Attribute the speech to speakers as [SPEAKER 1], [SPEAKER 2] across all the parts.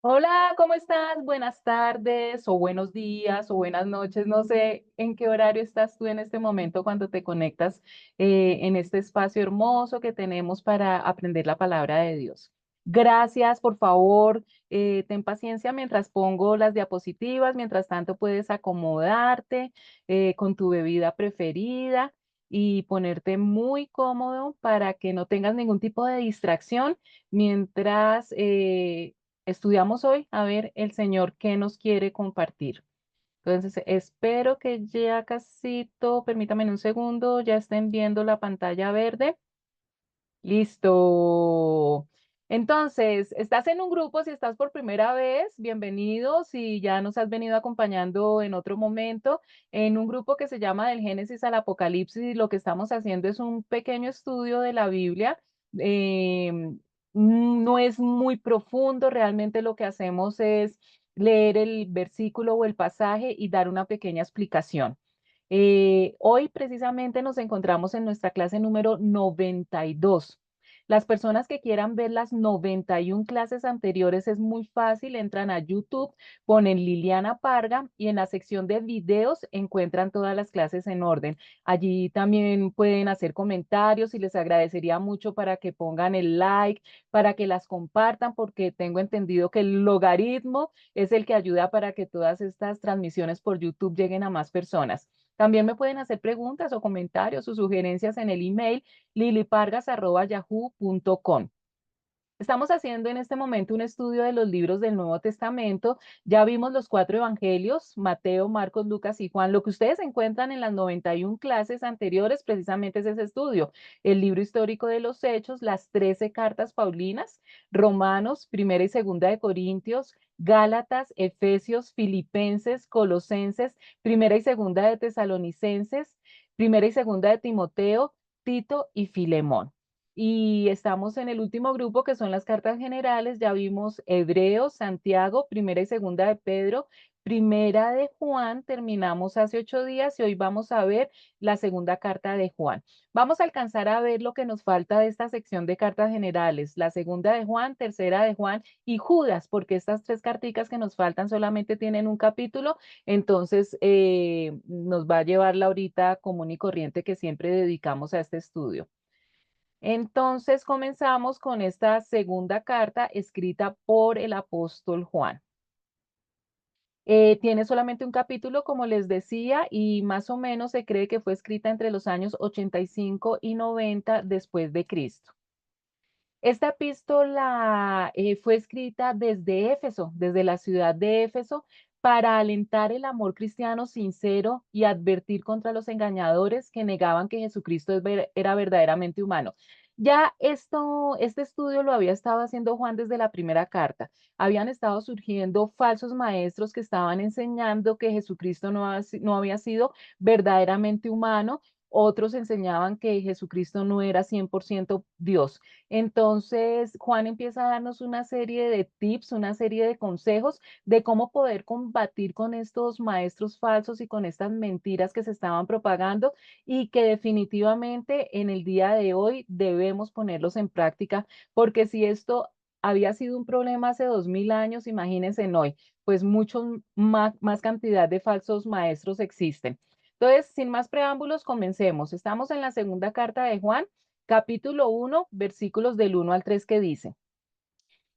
[SPEAKER 1] Hola, ¿cómo estás? Buenas tardes o buenos días o buenas noches. No sé en qué horario estás tú en este momento cuando te conectas en este espacio hermoso que tenemos para aprender la palabra de Dios. Gracias, por favor, ten paciencia mientras pongo las diapositivas. Mientras tanto, puedes acomodarte con tu bebida preferida y ponerte muy cómodo para que no tengas ningún tipo de distracción mientras estudiamos hoy a ver el Señor qué nos quiere compartir. Entonces, espero que ya casito, permítame un segundo, ya estén viendo la pantalla verde. Listo. Entonces, estás en un grupo, si estás por primera vez, bienvenido. Si ya nos has venido acompañando en otro momento, en un grupo que se llama Del Génesis al Apocalipsis, y lo que estamos haciendo es un pequeño estudio de la Biblia. No es muy profundo, realmente lo que hacemos es leer el versículo o el pasaje y dar una pequeña explicación. Hoy precisamente nos encontramos en nuestra clase número 92. Las personas que quieran ver las 91 clases anteriores es muy fácil, entran a YouTube, ponen Liliana Parga y en la sección de videos encuentran todas las clases en orden. Allí también pueden hacer comentarios y les agradecería mucho para que pongan el like, para que las compartan, porque tengo entendido que el logaritmo es el que ayuda para que todas estas transmisiones por YouTube lleguen a más personas. También me pueden hacer preguntas o comentarios o sugerencias en el email lilipargas@yahoo.com. Estamos haciendo en este momento un estudio de los libros del Nuevo Testamento. Ya vimos los cuatro evangelios, Mateo, Marcos, Lucas y Juan. Lo que ustedes encuentran en las 91 clases anteriores precisamente es ese estudio. El libro histórico de los Hechos, las 13 cartas paulinas, Romanos, Primera y Segunda de Corintios, Gálatas, Efesios, Filipenses, Colosenses, Primera y Segunda de Tesalonicenses, Primera y Segunda de Timoteo, Tito y Filemón. Y estamos en el último grupo que son las cartas generales. Ya vimos Hebreos, Santiago, primera y segunda de Pedro, primera de Juan, terminamos hace 8 días y hoy vamos a ver la segunda carta de Juan. Vamos a alcanzar a ver lo que nos falta de esta sección de cartas generales, la segunda de Juan, tercera de Juan y Judas, porque estas tres carticas que nos faltan solamente tienen un capítulo, entonces nos va a llevar la horita común y corriente que siempre dedicamos a este estudio. Entonces comenzamos con esta segunda carta escrita por el apóstol Juan. Tiene solamente un capítulo, como les decía, y más o menos se cree que fue escrita entre los años 85 y 90 después de Cristo. Esta epístola fue escrita desde Éfeso, desde la ciudad de Éfeso, para alentar el amor cristiano sincero y advertir contra los engañadores que negaban que Jesucristo era verdaderamente humano. Ya este estudio lo había estado haciendo Juan desde la primera carta. Habían estado surgiendo falsos maestros que estaban enseñando que Jesucristo no había sido verdaderamente humano. Otros enseñaban que Jesucristo no era 100% Dios. Entonces, Juan empieza a darnos una serie de tips, una serie de consejos de cómo poder combatir con estos maestros falsos y con estas mentiras que se estaban propagando y que definitivamente en el día de hoy debemos ponerlos en práctica, porque si esto había sido un problema hace 2000 años, imagínense en hoy, pues mucho más cantidad de falsos maestros existen. Entonces, sin más preámbulos, comencemos. Estamos en la segunda carta de Juan, capítulo 1, versículos del 1 al 3 que dice,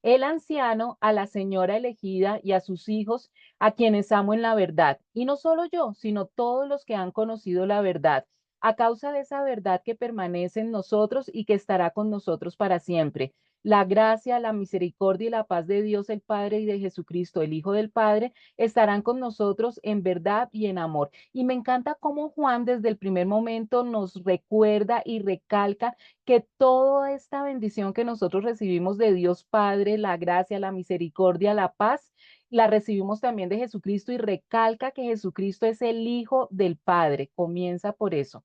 [SPEAKER 1] el anciano a la señora elegida y a sus hijos, a quienes amo en la verdad, y no solo yo, sino todos los que han conocido la verdad, a causa de esa verdad que permanece en nosotros y que estará con nosotros para siempre. La gracia, la misericordia y la paz de Dios el Padre y de Jesucristo, el Hijo del Padre, estarán con nosotros en verdad y en amor. Y me encanta cómo Juan desde el primer momento nos recuerda y recalca que toda esta bendición que nosotros recibimos de Dios Padre, la gracia, la misericordia, la paz, la recibimos también de Jesucristo y recalca que Jesucristo es el Hijo del Padre. Comienza por eso.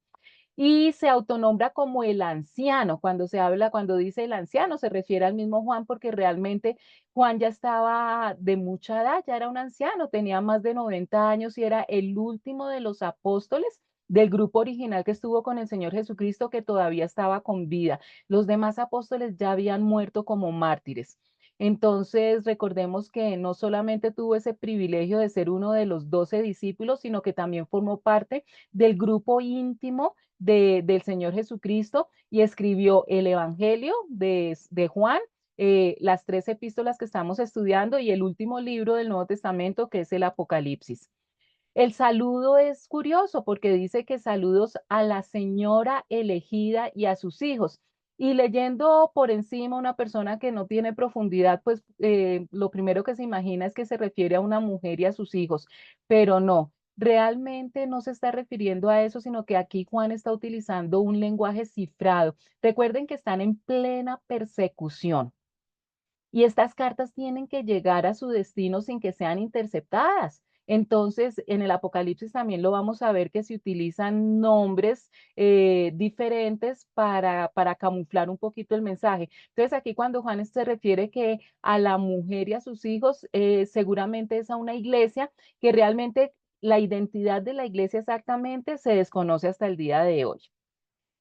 [SPEAKER 1] Y se autonombra como el anciano. Cuando se habla, cuando dice el anciano, se refiere al mismo Juan porque realmente Juan ya estaba de mucha edad, ya era un anciano, tenía más de 90 años y era el último de los apóstoles del grupo original que estuvo con el Señor Jesucristo que todavía estaba con vida. Los demás apóstoles ya habían muerto como mártires. Entonces, recordemos que no solamente tuvo ese privilegio de ser uno de los 12 discípulos, sino que también formó parte del grupo íntimo del Señor Jesucristo y escribió el Evangelio de Juan, las 3 epístolas que estamos estudiando y el último libro del Nuevo Testamento, que es el Apocalipsis. El saludo es curioso porque dice que saludos a la señora elegida y a sus hijos. Y leyendo por encima una persona que no tiene profundidad, pues lo primero que se imagina es que se refiere a una mujer y a sus hijos, pero no, realmente no se está refiriendo a eso, sino que aquí Juan está utilizando un lenguaje cifrado. Recuerden que están en plena persecución. Y estas cartas tienen que llegar a su destino sin que sean interceptadas. Entonces, en el Apocalipsis también lo vamos a ver que se utilizan nombres diferentes para camuflar un poquito el mensaje. Entonces, aquí cuando Juan se refiere que a la mujer y a sus hijos, seguramente es a una iglesia que realmente la identidad de la iglesia exactamente se desconoce hasta el día de hoy.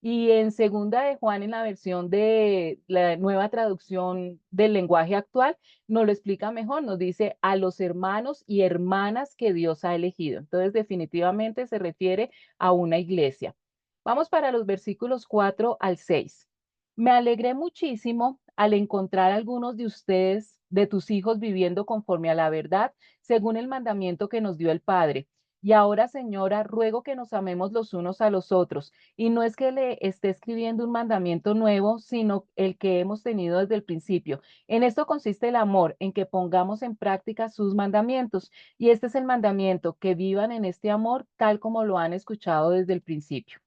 [SPEAKER 1] Y en segunda de Juan, en la versión de la nueva traducción del lenguaje actual, nos lo explica mejor, nos dice a los hermanos y hermanas que Dios ha elegido. Entonces, definitivamente se refiere a una iglesia. Vamos para los versículos 4 al 6. Me alegré muchísimo al encontrar a algunos de ustedes, de tus hijos, viviendo conforme a la verdad, según el mandamiento que nos dio el Padre. Y ahora, Señora, ruego que nos amemos los unos a los otros y no es que le esté escribiendo un mandamiento nuevo, sino el que hemos tenido desde el principio. En esto consiste el amor, en que pongamos en práctica sus mandamientos. Y este es el mandamiento, que vivan en este amor tal como lo han escuchado desde el principio.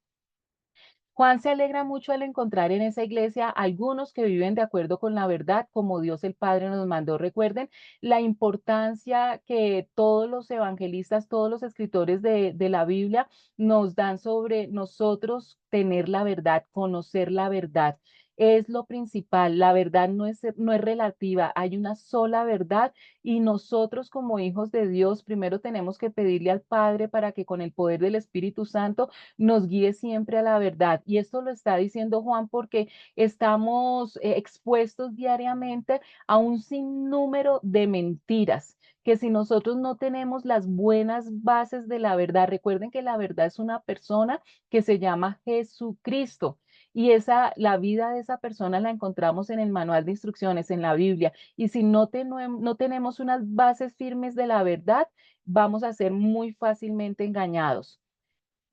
[SPEAKER 1] Juan se alegra mucho al encontrar en esa iglesia algunos que viven de acuerdo con la verdad, como Dios el Padre nos mandó. Recuerden la importancia que todos los evangelistas, todos los escritores de la Biblia nos dan sobre nosotros tener la verdad, conocer la verdad. Es lo principal. La verdad no es relativa, hay una sola verdad y nosotros como hijos de Dios primero tenemos que pedirle al Padre para que con el poder del Espíritu Santo nos guíe siempre a la verdad. Y esto lo está diciendo Juan porque estamos expuestos diariamente a un sinnúmero de mentiras, que si nosotros no tenemos las buenas bases de la verdad, recuerden que la verdad es una persona que se llama Jesucristo. Y la vida de esa persona la encontramos en el manual de instrucciones, en la Biblia. Y si no tenemos unas bases firmes de la verdad, vamos a ser muy fácilmente engañados.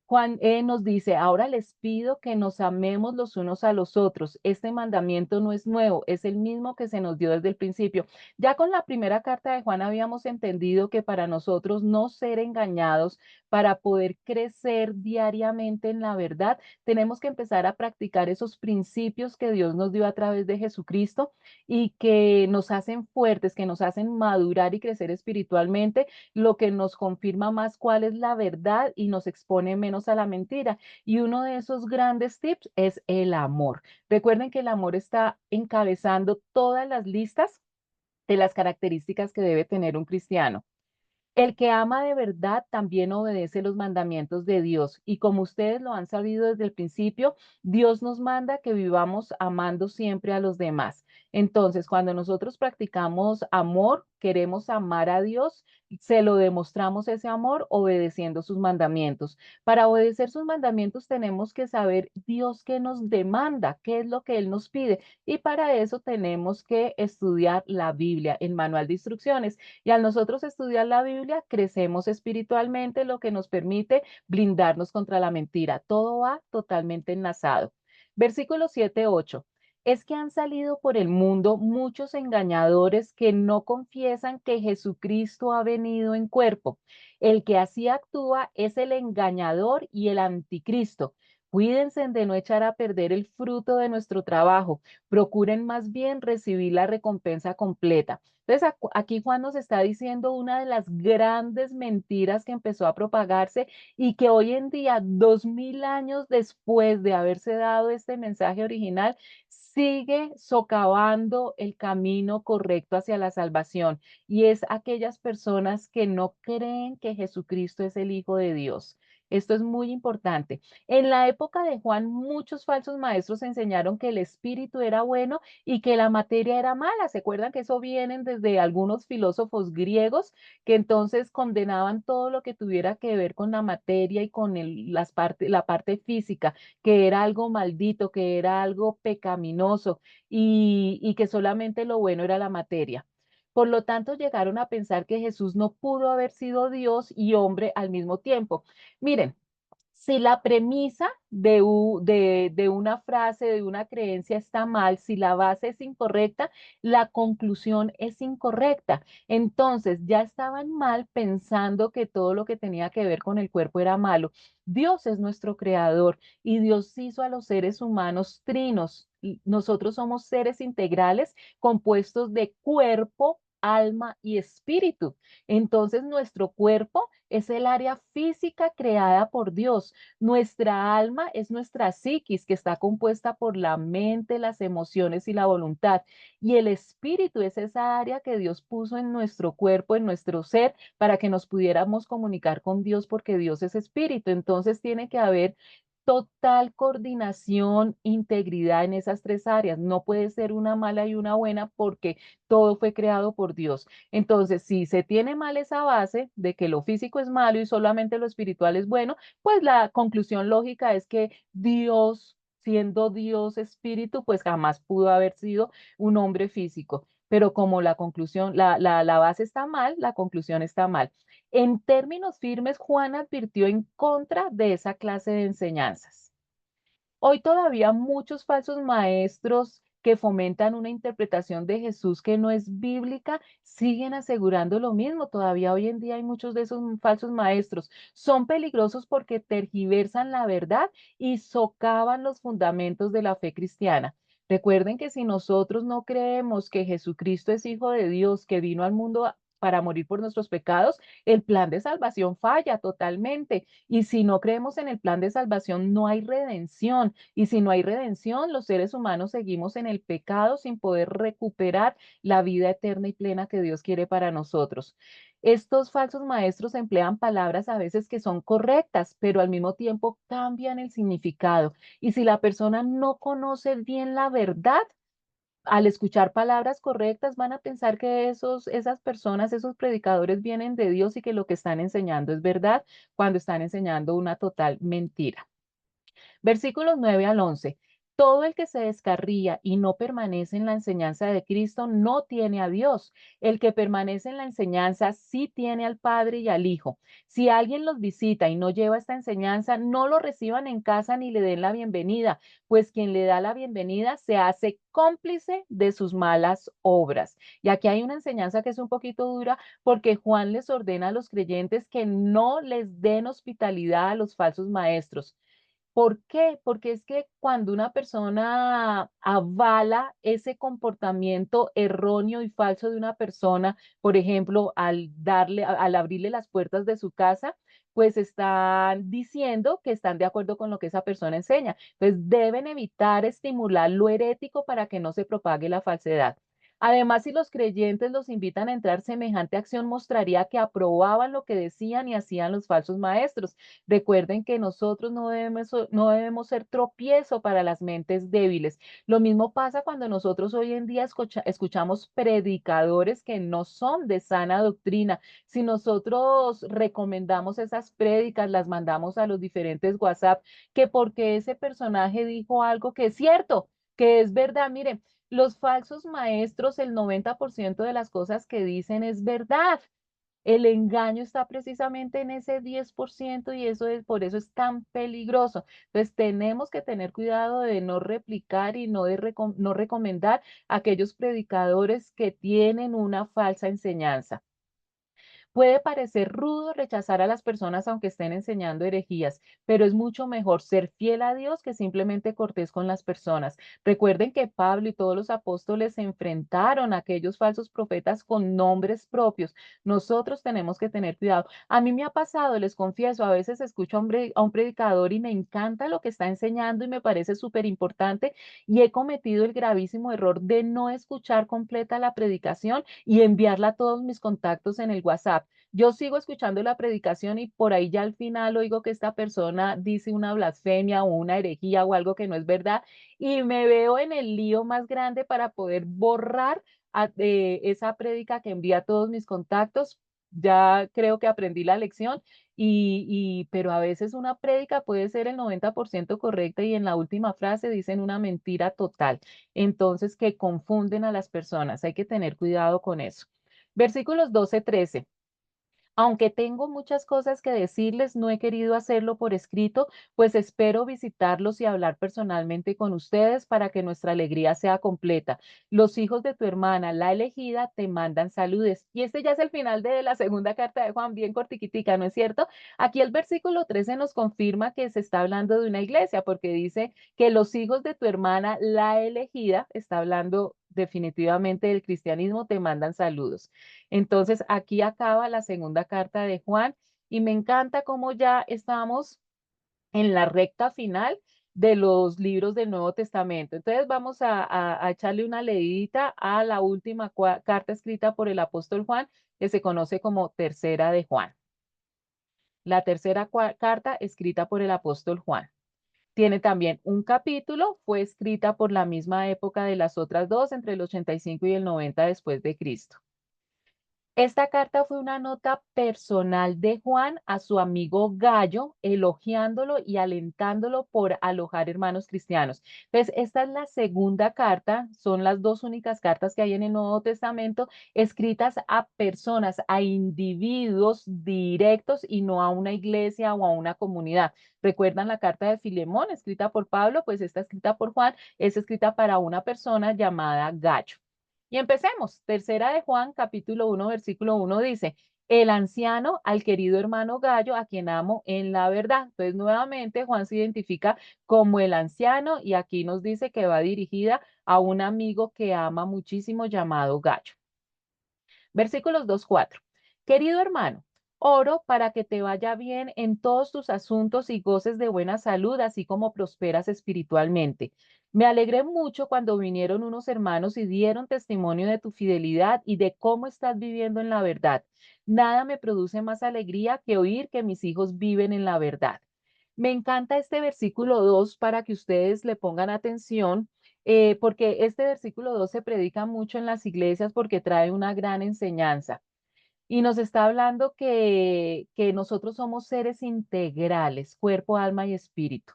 [SPEAKER 1] Juan nos dice, ahora les pido que nos amemos los unos a los otros. Este mandamiento no es nuevo, es el mismo que se nos dio desde el principio. Ya con la primera carta de Juan habíamos entendido que para nosotros no ser engañados, para poder crecer diariamente en la verdad, tenemos que empezar a practicar esos principios que Dios nos dio a través de Jesucristo y que nos hacen fuertes, que nos hacen madurar y crecer espiritualmente, lo que nos confirma más cuál es la verdad y nos expone menos a la mentira. Y uno de esos grandes tips es el amor. Recuerden que el amor está encabezando todas las listas de las características que debe tener un cristiano. El que ama de verdad también obedece los mandamientos de Dios. Y como ustedes lo han sabido desde el principio, Dios nos manda que vivamos amando siempre a los demás. Entonces, cuando nosotros practicamos amor, queremos amar a Dios, se lo demostramos ese amor obedeciendo sus mandamientos. Para obedecer sus mandamientos tenemos que saber Dios qué nos demanda, qué es lo que Él nos pide. Y para eso tenemos que estudiar la Biblia, el manual de instrucciones. Y al nosotros estudiar la Biblia, crecemos espiritualmente, lo que nos permite blindarnos contra la mentira. Todo va totalmente enlazado. Versículo 7, 8. Es que han salido por el mundo muchos engañadores que no confiesan que Jesucristo ha venido en cuerpo. El que así actúa es el engañador y el anticristo. Cuídense de no echar a perder el fruto de nuestro trabajo. Procuren más bien recibir la recompensa completa. Entonces, aquí Juan nos está diciendo una de las grandes mentiras que empezó a propagarse y que hoy en día, 2000 años después de haberse dado este mensaje original, sigue socavando el camino correcto hacia la salvación. Y es aquellas personas que no creen que Jesucristo es el Hijo de Dios. Esto es muy importante. En la época de Juan, muchos falsos maestros enseñaron que el espíritu era bueno y que la materia era mala. ¿Se acuerdan que eso vienen desde algunos filósofos griegos que entonces condenaban todo lo que tuviera que ver con la materia y con la parte física, que era algo maldito, que era algo pecaminoso y que solamente lo bueno era la materia? Por lo tanto, llegaron a pensar que Jesús no pudo haber sido Dios y hombre al mismo tiempo. Miren, si la premisa de una frase, de una creencia está mal, si la base es incorrecta, la conclusión es incorrecta. Entonces, ya estaban mal pensando que todo lo que tenía que ver con el cuerpo era malo. Dios es nuestro creador y Dios hizo a los seres humanos trinos. Y nosotros somos seres integrales compuestos de cuerpo, alma y espíritu. Entonces, nuestro cuerpo es el área física creada por Dios. Nuestra alma es nuestra psiquis, que está compuesta por la mente, las emociones y la voluntad. Y el espíritu es esa área que Dios puso en nuestro cuerpo, en nuestro ser, para que nos pudiéramos comunicar con Dios, porque Dios es espíritu. Entonces tiene que haber total coordinación, integridad en esas tres áreas. No puede ser una mala y una buena porque todo fue creado por Dios. Entonces, si se tiene mal esa base de que lo físico es malo y solamente lo espiritual es bueno, pues la conclusión lógica es que Dios, siendo Dios espíritu, pues jamás pudo haber sido un hombre físico. Pero como la conclusión, la base está mal, la conclusión está mal. En términos firmes, Juan advirtió en contra de esa clase de enseñanzas. Hoy todavía muchos falsos maestros que fomentan una interpretación de Jesús que no es bíblica siguen asegurando lo mismo. Todavía hoy en día hay muchos de esos falsos maestros. Son peligrosos porque tergiversan la verdad y socavan los fundamentos de la fe cristiana. Recuerden que si nosotros no creemos que Jesucristo es Hijo de Dios, que vino al mundo para morir por nuestros pecados, el plan de salvación falla totalmente. Y si no creemos en el plan de salvación, no hay redención. Y si no hay redención, los seres humanos seguimos en el pecado sin poder recuperar la vida eterna y plena que Dios quiere para nosotros. Estos falsos maestros emplean palabras a veces que son correctas, pero al mismo tiempo cambian el significado. Y si la persona no conoce bien la verdad, al escuchar palabras correctas van a pensar que esas personas, esos predicadores vienen de Dios y que lo que están enseñando es verdad cuando están enseñando una total mentira. Versículos 9 al 11. Todo el que se descarría y no permanece en la enseñanza de Cristo no tiene a Dios. El que permanece en la enseñanza sí tiene al Padre y al Hijo. Si alguien los visita y no lleva esta enseñanza, no lo reciban en casa ni le den la bienvenida, pues quien le da la bienvenida se hace cómplice de sus malas obras. Y aquí hay una enseñanza que es un poquito dura porque Juan les ordena a los creyentes que no les den hospitalidad a los falsos maestros. ¿Por qué? Porque es que cuando una persona avala ese comportamiento erróneo y falso de una persona, por ejemplo, al abrirle las puertas de su casa, pues están diciendo que están de acuerdo con lo que esa persona enseña. Entonces deben evitar estimular lo herético para que no se propague la falsedad. Además, si los creyentes los invitan a entrar, semejante acción mostraría que aprobaban lo que decían y hacían los falsos maestros. Recuerden que nosotros no debemos ser tropiezo para las mentes débiles. Lo mismo pasa cuando nosotros hoy en día escuchamos predicadores que no son de sana doctrina. Si nosotros recomendamos esas prédicas, las mandamos a los diferentes WhatsApp, que porque ese personaje dijo algo que es cierto, que es verdad. Miren, los falsos maestros, el 90% de las cosas que dicen es verdad. El engaño está precisamente en ese 10% y por eso es tan peligroso. Entonces tenemos que tener cuidado de no replicar y no recomendar a aquellos predicadores que tienen una falsa enseñanza. Puede parecer rudo rechazar a las personas aunque estén enseñando herejías, pero es mucho mejor ser fiel a Dios que simplemente cortés con las personas. Recuerden que Pablo y todos los apóstoles se enfrentaron a aquellos falsos profetas con nombres propios. Nosotros tenemos que tener cuidado. A mí me ha pasado, les confieso, a veces escucho a un predicador y me encanta lo que está enseñando y me parece súper importante y he cometido el gravísimo error de no escuchar completa la predicación y enviarla a todos mis contactos en el WhatsApp. Yo sigo escuchando la predicación y por ahí ya al final oigo que esta persona dice una blasfemia o una herejía o algo que no es verdad y me veo en el lío más grande para poder borrar esa prédica que envía a todos mis contactos. Ya creo que aprendí la lección pero a veces una prédica puede ser el 90% correcta y en la última frase dicen una mentira total. Entonces, que confunden a las personas. Hay que tener cuidado con eso. Versículos 12-13. Aunque tengo muchas cosas que decirles, no he querido hacerlo por escrito, pues espero visitarlos y hablar personalmente con ustedes para que nuestra alegría sea completa. Los hijos de tu hermana, la elegida, te mandan saludes. Y este ya es el final de la segunda carta de Juan, bien cortiquitica, ¿no es cierto? Aquí el versículo 13 nos confirma que se está hablando de una iglesia, porque dice que los hijos de tu hermana, la elegida, está hablando definitivamente del cristianismo, te mandan saludos. Entonces, aquí acaba la segunda carta de Juan y me encanta cómo ya estamos en la recta final de los libros del Nuevo Testamento. Entonces, vamos a echarle una leidita a la última carta escrita por el apóstol Juan, que se conoce como Tercera de Juan. La tercera carta escrita por el apóstol Juan. Tiene también un capítulo, fue escrita por la misma época de las otras dos, entre el 85 y el 90 después de Cristo. Esta carta fue una nota personal de Juan a su amigo Gallo, elogiándolo y alentándolo por alojar hermanos cristianos. Entonces, esta es la segunda carta, son las dos únicas cartas que hay en el Nuevo Testamento escritas a personas, a individuos directos y no a una iglesia o a una comunidad. ¿Recuerdan la carta de Filemón escrita por Pablo? Pues esta escrita por Juan es escrita para una persona llamada Gallo. Y empecemos. Tercera de Juan, capítulo 1, versículo 1 dice, el anciano al querido hermano Gallo, a quien amo en la verdad. Entonces, nuevamente, Juan se identifica como el anciano y aquí nos dice que va dirigida a un amigo que ama muchísimo llamado Gallo. Versículos 2-4. Querido hermano, oro para que te vaya bien en todos tus asuntos y goces de buena salud, así como prosperas espiritualmente. Me alegré mucho cuando vinieron unos hermanos y dieron testimonio de tu fidelidad y de cómo estás viviendo en la verdad. Nada me produce más alegría que oír que mis hijos viven en la verdad. Me encanta este versículo 2 para que ustedes le pongan atención porque este versículo 2 se predica mucho en las iglesias porque trae una gran enseñanza. Y nos está hablando que nosotros somos seres integrales, cuerpo, alma y espíritu.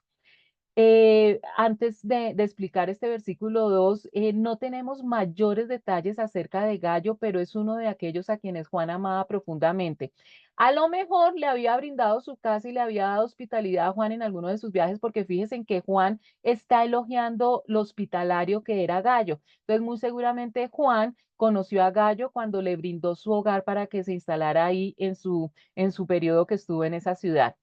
[SPEAKER 1] Antes de explicar este versículo 2, no tenemos mayores detalles acerca de Gallo, pero es uno de aquellos a quienes Juan amaba profundamente. A lo mejor le había brindado su casa y le había dado hospitalidad a Juan en alguno de sus viajes, porque fíjense en que Juan está elogiando lo hospitalario que era Gallo. Entonces, muy seguramente Juan conoció a Gallo cuando le brindó su hogar para que se instalara ahí en su periodo que estuvo en esa ciudad.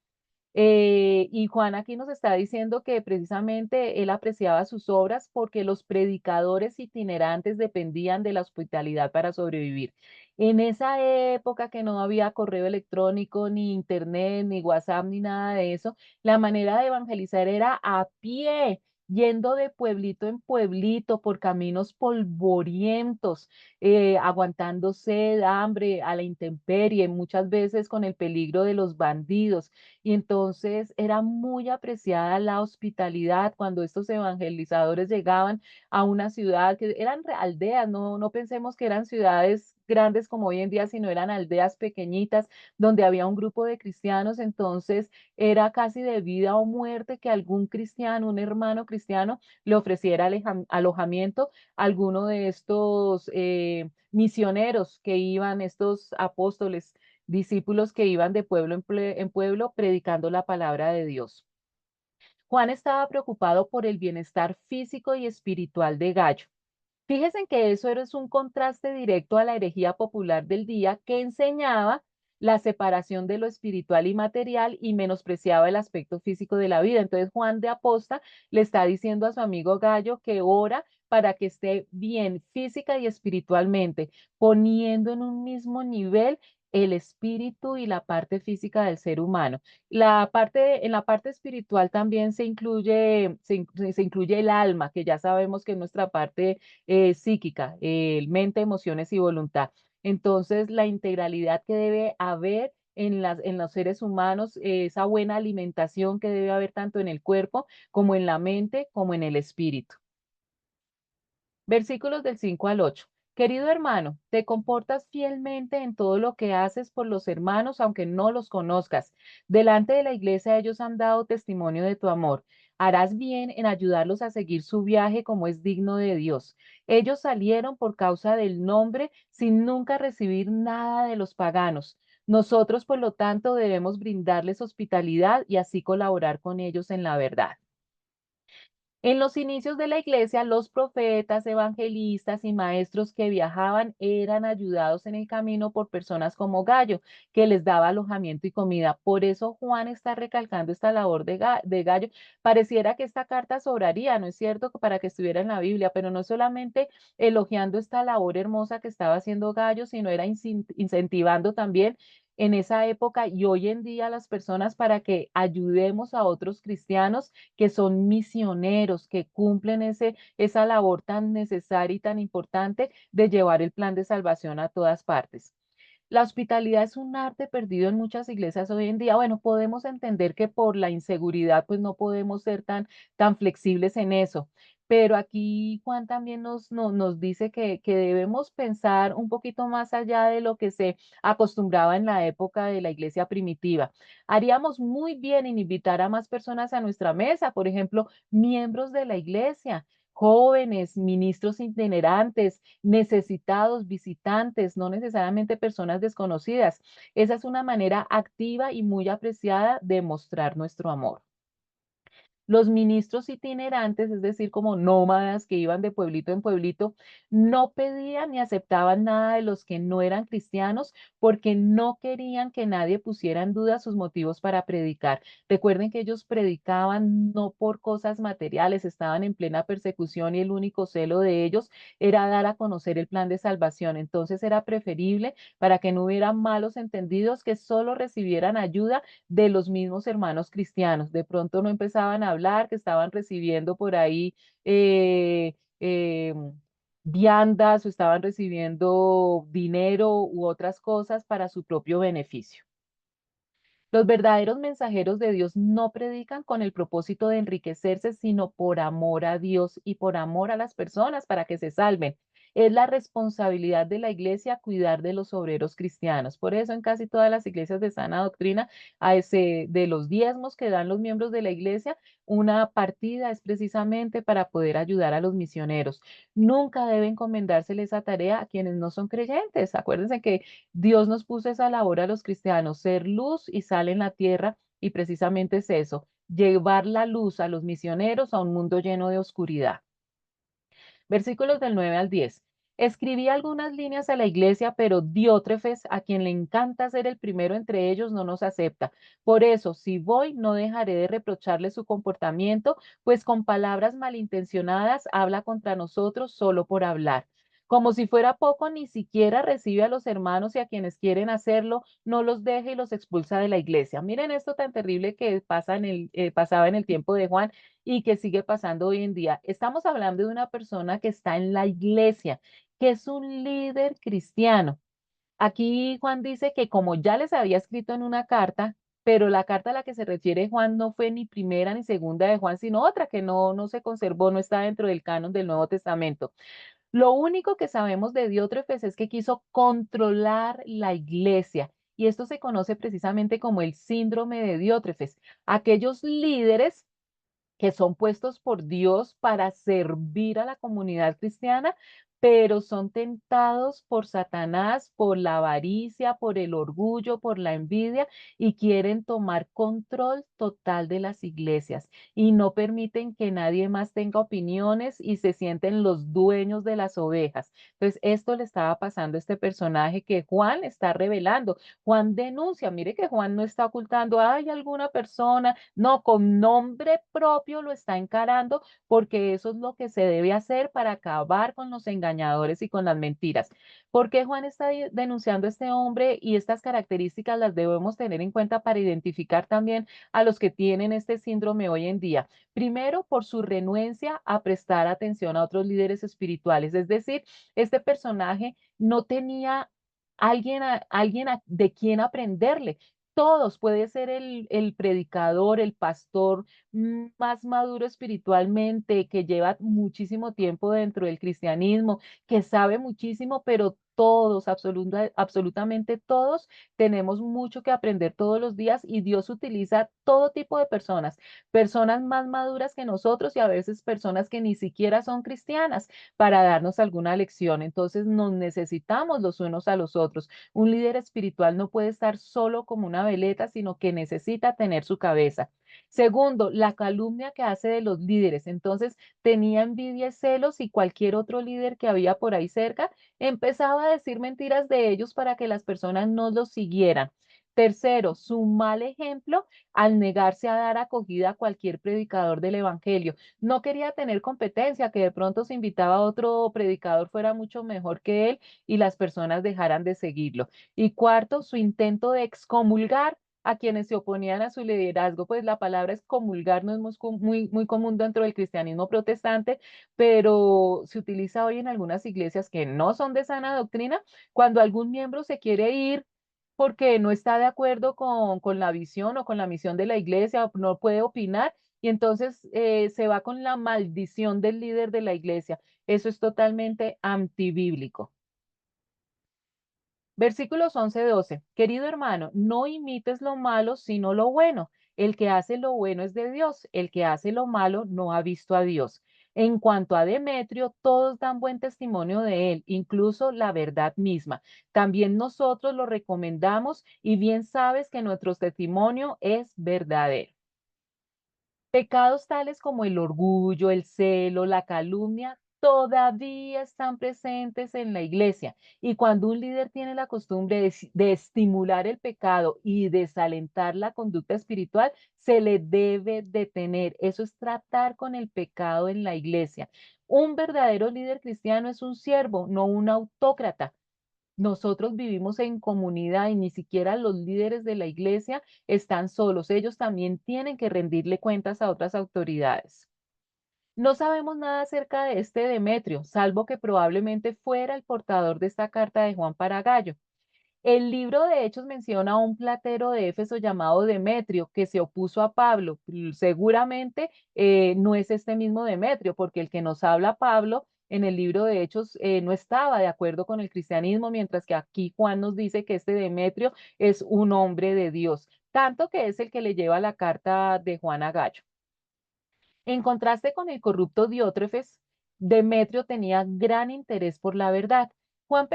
[SPEAKER 1] Y Juan aquí nos está diciendo que precisamente él apreciaba sus obras porque los predicadores itinerantes dependían de la hospitalidad para sobrevivir. En esa época que no había correo electrónico, ni internet, ni WhatsApp, ni nada de eso, la manera de evangelizar era a pie, yendo de pueblito en pueblito por caminos polvorientos, aguantando sed, hambre, a la intemperie, muchas veces con el peligro de los bandidos. Y entonces era muy apreciada la hospitalidad cuando estos evangelizadores llegaban a una ciudad que eran aldeas, no pensemos que eran ciudades grandes como hoy en día, sino eran aldeas pequeñitas donde había un grupo de cristianos, entonces era casi de vida o muerte que algún cristiano, un hermano cristiano, le ofreciera alojamiento a alguno de estos misioneros que iban, estos apóstoles discípulos que iban de pueblo en pueblo predicando la palabra de Dios. Juan estaba preocupado por el bienestar físico y espiritual de Gallo. Fíjense en que eso es un contraste directo a la herejía popular del día que enseñaba la separación de lo espiritual y material y menospreciaba el aspecto físico de la vida. Entonces Juan de Aposta le está diciendo a su amigo Gallo que ora para que esté bien física y espiritualmente, poniendo en un mismo nivel el espíritu y la parte física del ser humano. En la parte espiritual también se incluye el alma, que ya sabemos que es nuestra parte psíquica, mente, emociones y voluntad. Entonces, la integralidad que debe haber en los seres humanos, esa buena alimentación que debe haber tanto en el cuerpo como en la mente, como en el espíritu. Versículos del 5 al 8. Querido hermano, te comportas fielmente en todo lo que haces por los hermanos, aunque no los conozcas. Delante de la iglesia ellos han dado testimonio de tu amor. Harás bien en ayudarlos a seguir su viaje como es digno de Dios. Ellos salieron por causa del nombre sin nunca recibir nada de los paganos. Nosotros, por lo tanto, debemos brindarles hospitalidad y así colaborar con ellos en la verdad. En los inicios de la iglesia, los profetas, evangelistas y maestros que viajaban eran ayudados en el camino por personas como Gallo, que les daba alojamiento y comida. Por eso Juan está recalcando esta labor de Gallo. Pareciera que esta carta sobraría, ¿no es cierto?, para que estuviera en la Biblia, pero no solamente elogiando esta labor hermosa que estaba haciendo Gallo, sino era incentivando también en esa época y hoy en día a las personas para que ayudemos a otros cristianos que son misioneros, que cumplen esa labor tan necesaria y tan importante de llevar el plan de salvación a todas partes. La hospitalidad es un arte perdido en muchas iglesias hoy en día. Bueno, podemos entender que por la inseguridad, pues no podemos ser tan flexibles en eso. Pero aquí Juan también nos dice que debemos pensar un poquito más allá de lo que se acostumbraba en la época de la iglesia primitiva. Haríamos muy bien en invitar a más personas a nuestra mesa, por ejemplo, miembros de la iglesia, jóvenes, ministros itinerantes, necesitados, visitantes, no necesariamente personas desconocidas. Esa es una manera activa y muy apreciada de mostrar nuestro amor. Los ministros itinerantes, es decir, como nómadas que iban de pueblito en pueblito, no pedían ni aceptaban nada de los que no eran cristianos porque no querían que nadie pusiera en duda sus motivos para predicar. Recuerden que ellos predicaban no por cosas materiales, estaban en plena persecución y el único celo de ellos era dar a conocer el plan de salvación. Entonces era preferible para que no hubiera malos entendidos que solo recibieran ayuda de los mismos hermanos cristianos. De pronto no empezaban a hablar, que estaban recibiendo por ahí eh, eh, viandas o estaban recibiendo dinero u otras cosas para su propio beneficio. Los verdaderos mensajeros de Dios no predican con el propósito de enriquecerse, sino por amor a Dios y por amor a las personas para que se salven. Es la responsabilidad de la iglesia cuidar de los obreros cristianos. Por eso en casi todas las iglesias de sana doctrina, a ese, de los diezmos que dan los miembros de la iglesia, una partida es precisamente para poder ayudar a los misioneros. Nunca debe encomendársele esa tarea a quienes no son creyentes. Acuérdense que Dios nos puso esa labor a los cristianos, ser luz y sal en la tierra, y precisamente es eso, llevar la luz a los misioneros a un mundo lleno de oscuridad. Versículos del 9 al 10. Escribí algunas líneas a la iglesia, pero Diótrefes, a quien le encanta ser el primero entre ellos, no nos acepta. Por eso, si voy, no dejaré de reprocharle su comportamiento, pues con palabras malintencionadas habla contra nosotros solo por hablar. Como si fuera poco, ni siquiera recibe a los hermanos y a quienes quieren hacerlo, no los deja y los expulsa de la iglesia. Miren esto tan terrible que pasaba en el tiempo de Juan y que sigue pasando hoy en día. Estamos hablando de una persona que está en la iglesia, que es un líder cristiano. Aquí Juan dice que como ya les había escrito en una carta, pero la carta a la que se refiere Juan no fue ni primera ni segunda de Juan, sino otra que no se conservó, no está dentro del canon del Nuevo Testamento. Lo único que sabemos de Diótrefes es que quiso controlar la iglesia. Y esto se conoce precisamente como el síndrome de Diótrefes. Aquellos líderes que son puestos por Dios para servir a la comunidad cristiana, pero son tentados por Satanás, por la avaricia, por el orgullo, por la envidia y quieren tomar control total de las iglesias y no permiten que nadie más tenga opiniones y se sienten los dueños de las ovejas. Entonces, esto le estaba pasando a este personaje que Juan está revelando. Juan denuncia, mire que Juan no está ocultando, hay alguna persona, no, con nombre propio lo está encarando porque eso es lo que se debe hacer para acabar con los engañadores y con las mentiras. ¿Por qué Juan está denunciando a este hombre y estas características las debemos tener en cuenta para identificar también a los que tienen este síndrome hoy en día? Primero, por su renuencia a prestar atención a otros líderes espirituales, es decir, este personaje no tenía de quien aprenderle. Todos, puede ser el predicador, el pastor más maduro espiritualmente, que lleva muchísimo tiempo dentro del cristianismo, que sabe muchísimo, pero todos, absolutamente todos, tenemos mucho que aprender todos los días y Dios utiliza todo tipo de personas, personas más maduras que nosotros y a veces personas que ni siquiera son cristianas para darnos alguna lección. Entonces nos necesitamos los unos a los otros. Un líder espiritual no puede estar solo como una veleta, sino que necesita tener su cabeza. Segundo, la calumnia que hace de los líderes. Entonces tenía envidia y celos y cualquier otro líder que había por ahí cerca empezaba a decir mentiras de ellos para que las personas no los siguieran. Tercero, su mal ejemplo al negarse a dar acogida a cualquier predicador del evangelio. No quería tener competencia, que de pronto se invitaba a otro predicador fuera mucho mejor que él y las personas dejaran de seguirlo. Y cuarto, su intento de excomulgar a quienes se oponían a su liderazgo, pues la palabra excomulgar no es muy común dentro del cristianismo protestante, pero se utiliza hoy en algunas iglesias que no son de sana doctrina, cuando algún miembro se quiere ir porque no está de acuerdo con la visión o con la misión de la iglesia, no puede opinar, y entonces se va con la maldición del líder de la iglesia. Eso es totalmente antibíblico. Versículos 11-12. Querido hermano, no imites lo malo, sino lo bueno. El que hace lo bueno es de Dios, el que hace lo malo no ha visto a Dios. En cuanto a Demetrio, todos dan buen testimonio de él, incluso la verdad misma. También nosotros lo recomendamos y bien sabes que nuestro testimonio es verdadero. Pecados tales como el orgullo, el celo, la calumnia, todavía están presentes en la iglesia. Y cuando un líder tiene la costumbre de estimular el pecado y desalentar la conducta espiritual, se le debe detener. Eso es tratar con el pecado en la iglesia. Un verdadero líder cristiano es un siervo, no un autócrata. Nosotros vivimos en comunidad y ni siquiera los líderes de la iglesia están solos. Ellos también tienen que rendirle cuentas a otras autoridades. No sabemos nada acerca de este Demetrio, salvo que probablemente fuera el portador de esta carta de Juan para Gallo. El libro de Hechos menciona a un platero de Éfeso llamado Demetrio que se opuso a Pablo. Seguramente no es este mismo Demetrio, porque el que nos habla Pablo en el libro de Hechos no estaba de acuerdo con el cristianismo, mientras que aquí Juan nos dice que este Demetrio es un hombre de Dios, tanto que es el que le lleva la carta de Juan a Gallo. En contraste con el corrupto Diótrefes, Demetrio tenía gran interés por la verdad. Juan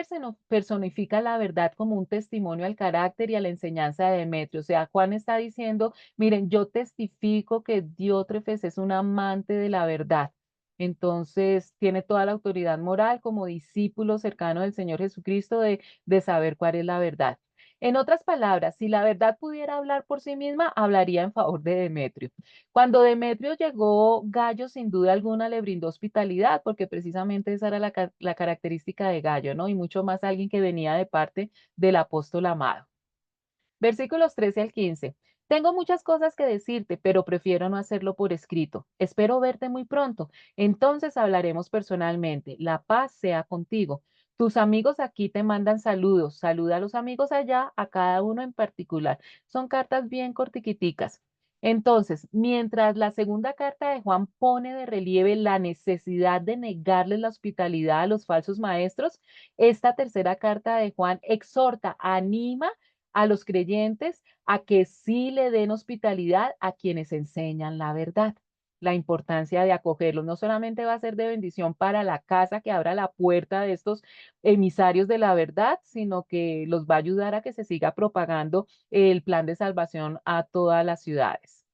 [SPEAKER 1] personifica la verdad como un testimonio al carácter y a la enseñanza de Demetrio. O sea, Juan está diciendo, miren, yo testifico que Diótrefes es un amante de la verdad. Entonces, tiene toda la autoridad moral como discípulo cercano del Señor Jesucristo de saber cuál es la verdad. En otras palabras, si la verdad pudiera hablar por sí misma, hablaría en favor de Demetrio. Cuando Demetrio llegó, Gallo sin duda alguna le brindó hospitalidad, porque precisamente esa era la característica de Gallo, ¿no? Y mucho más alguien que venía de parte del apóstol amado. Versículos 13 al 15. Tengo muchas cosas que decirte, pero prefiero no hacerlo por escrito. Espero verte muy pronto. Entonces hablaremos personalmente. La paz sea contigo. Tus amigos aquí te mandan saludos. Saluda a los amigos allá, a cada uno en particular. Son cartas bien cortiquiticas. Entonces, mientras la segunda carta de Juan pone de relieve la necesidad de negarles la hospitalidad a los falsos maestros, esta tercera carta de Juan exhorta, anima a los creyentes a que sí le den hospitalidad a quienes enseñan la verdad. La importancia de acogerlos no solamente va a ser de bendición para la casa que abra la puerta de estos emisarios de la verdad, sino que los va a ayudar a que se siga propagando el plan de salvación a todas las ciudades.